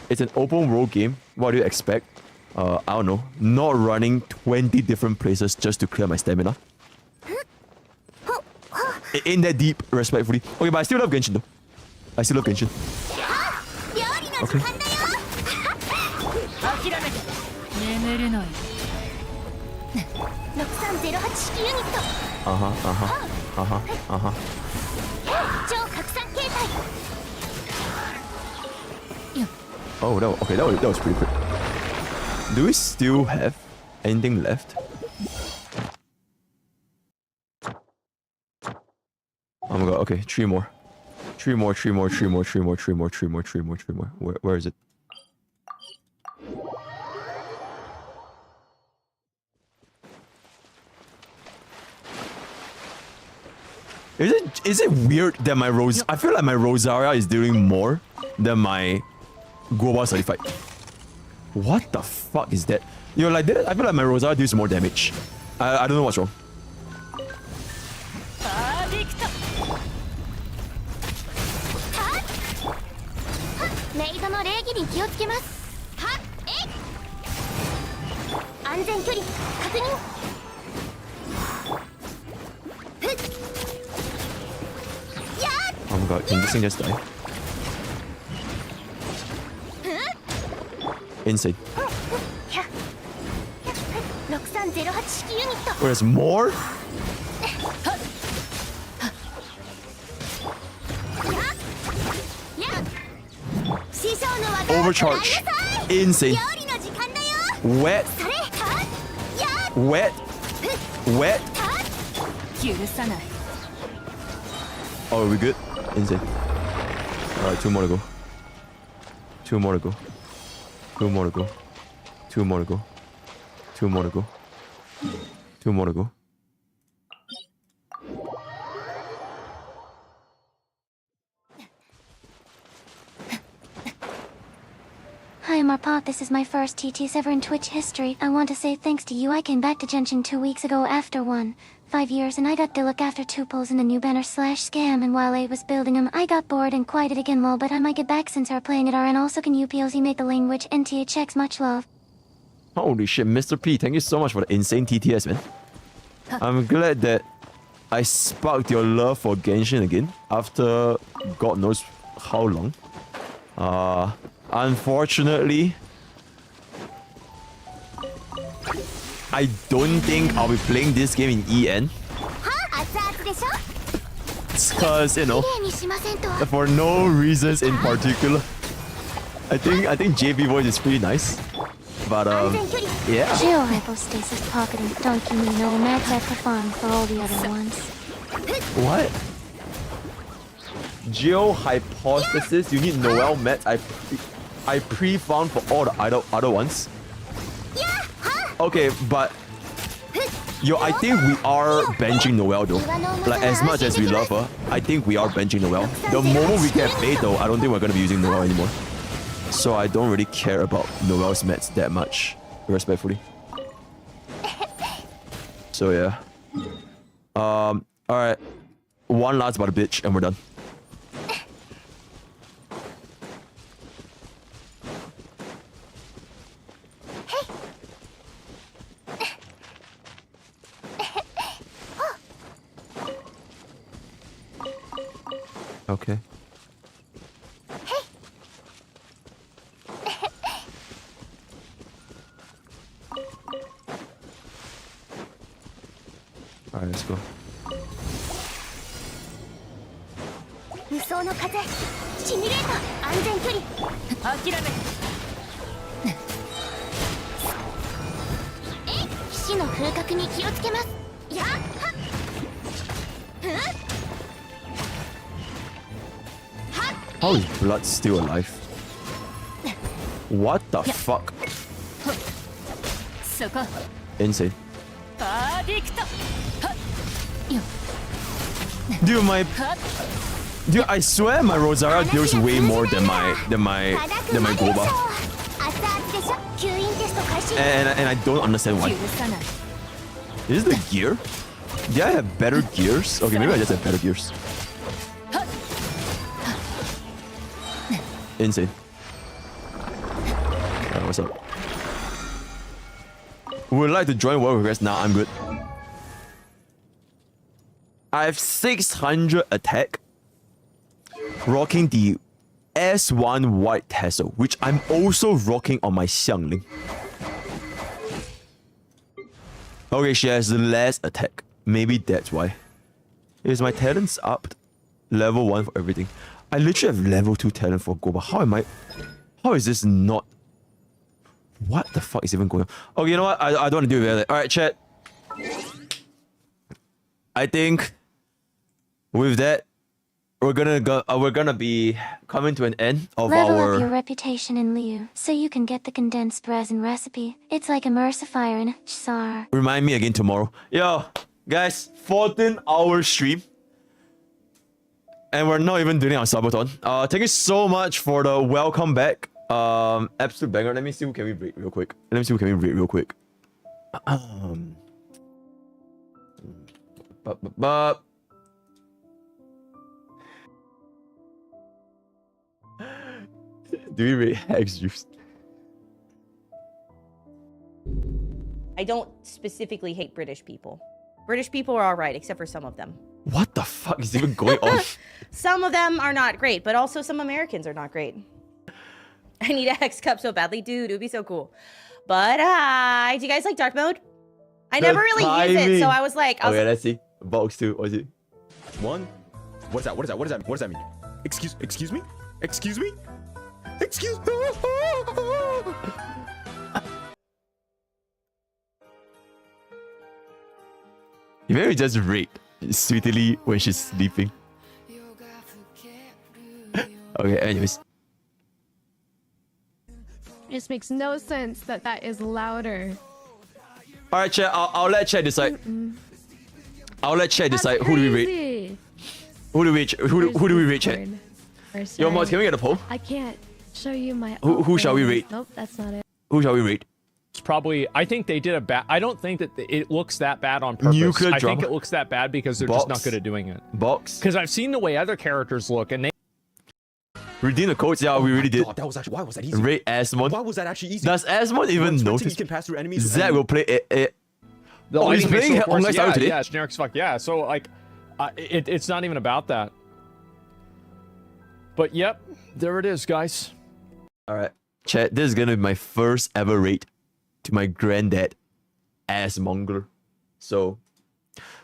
It's an open world game. What do you expect? I don't know. Not running 20 different places just to clear my stamina. It ain't that deep, respectfully. Okay, but I still love Genshin though. I still love Genshin. Okay. Oh, okay, that was pretty quick. Do we still have anything left? Oh my god, okay, three more. Where is it? Is it weird that my I feel like my Rosaria is doing more than my Global Certified. What the fuck is that? You know, like that, I feel like my Rosaria deals more damage. I don't know what's wrong. Oh my god, can this thing just die? Insane. 6308式ユニット There's more? Overcharge. Insane. Wet. Wet. Wet. Oh, are we good? Insane. Alright, 2 more to go. 2 more to go. 2 more to go. 2 more to go. 2 more to go. 2 more to go. Hi, MrPokke. This is my first TTS ever in Twitch history. I want to say thanks to you. I came back to Genshin 2 weeks ago after 5 years, and I got to look after 2 pulls in the new banner / scam, and while I was building them, I got bored and quieted again lol, but I might get back since we're playing it and also can you POZ make the language NTHX much love. Holy shit, Mr. P, thank you so much for the insane TTS, man. I'm glad that I sparked your love for Genshin again after God knows how long. Unfortunately, I don't think I'll be playing this game in EN. It's cause, you know, for no reasons in particular. I think JB voice is pretty nice. But yeah. Geo-hypostasis pocketing, don't you mean no mag that perform for all the other ones? What? Geo-hypostasis? You need Noel meds? I pre-found for all the other ones. Okay, but yo, I think we are benching Noel though. Like, as much as we love her, I think we are benching Noel. The moment we get paid though, I don't think we're gonna be using Noel anymore. So I don't really care about Noel's meds that much, respectfully. So yeah. Alright. One last about a bitch and we're done. Okay. Alright, let's go. How is Blood still alive? What the fuck? Insane. Dude, I swear my Rosaria deals way more than my Goba. And I don't understand why. Is this the gear? Did I have better gears? Okay, maybe I just have better gears. Insane. Alright, what's up? Would like to join World Request? Nah, I'm good. I have 600 attack, rocking the S1 white tassel, which I'm also rocking on my Xiangling. Okay, she has less attack. Maybe that's why. Is my talents upped? Level 1 for everything. I literally have level 2 talent for Goba. How is this not? What the fuck is even going on? Okay, you know what? I don't want to do it. Alright, chat. I think with that, we're gonna be coming to an end of Level our up your reputation in Liu, so you can get the condensed resin recipe. It's like emulsifier in Char. Remind me again tomorrow. Yo, guys, 14-hour stream. And we're not even doing our subathon. Thank you so much for the welcome back. Absolute banger. Let me see who can we rate real quick. Do we rate Hex Juice? I don't specifically hate British people. British people are alright, except for some of them. What the fuck is even going on? Some of them are not great, but also some Americans are not great. I need a Hex Cup so badly, dude. It would be so cool. But do you guys like dark mode? I never really use it, so I was like, okay, let's see. Box 2, what is it? 1. What is that? What is that? What does that mean? What does that mean? Excuse me? Excuse me? Excuse me? You maybe just rate sweetly when she's sleeping. Okay, anyways. It just makes no sense that that is louder. All right, chat. I'll let chat decide. I'll let chat decide who do we rate. Who do we rate, chat? Yo, Mods, can we get a poll? I can't show you my. Who shall we rate? Nope, that's not it. Who shall we rate? It's probably. I think they did a bad. I don't think that it looks that bad on purpose. Nuclear I drama. think it looks that bad because they're Box. just not good at doing it. Box. Because I've seen the way other characters look, and they. Redeem the codes. Yeah, we really did. God, that was actually, why was that easy? Rate Asmon. Why was that actually easy? Does Asmon even notice? He can pass through enemies. Zach will play it. The Oh, he's lighting playing mixer, of course, Honkai Star today? Yeah, it's generic as fuck. Yeah, so like, it's not even about that. But yep, there it is, guys. All right, chat. This is gonna be my first ever rate to my granddad as Mongler. So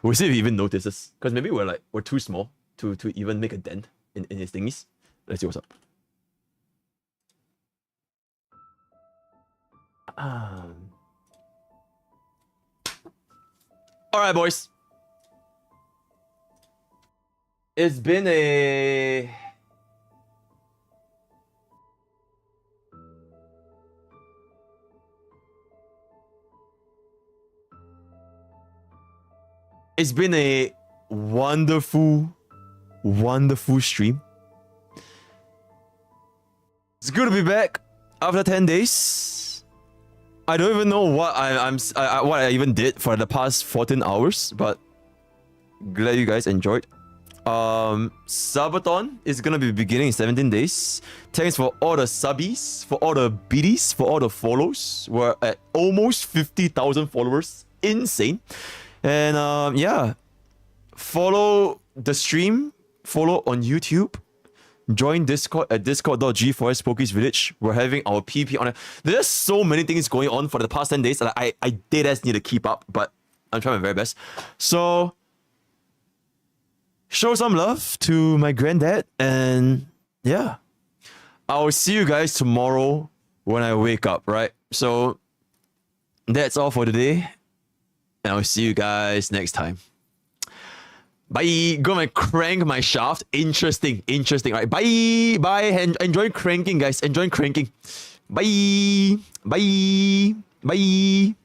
we'll see if he even notices. Because maybe we're too small to even make a dent in his thingies. Let's see what's up. All right, boys. It's been a... It's been a wonderful, wonderful stream. It's good to be back after 10 days. I don't even know what what I even did for the past 14 hours, but glad you guys enjoyed. Subathon is gonna be beginning in 17 days. Thanks for all the subbies, for all the biddies, for all the follows. We're at almost 50,000 followers. Insane. And yeah, follow the stream, follow on YouTube, join Discord at discord.g4spokes village. We're having our PP on it. There's so many things going on for the past 10 days that I deadass need to keep up, but I'm trying my very best. So show some love to my granddad, and yeah, I'll see you guys tomorrow when I wake up, right? So that's all for today. And I'll see you guys next time. Bye. Gonna crank my shaft. Interesting. All right. Bye. Bye. Enjoy cranking, guys. Enjoy cranking. Bye. Bye. Bye.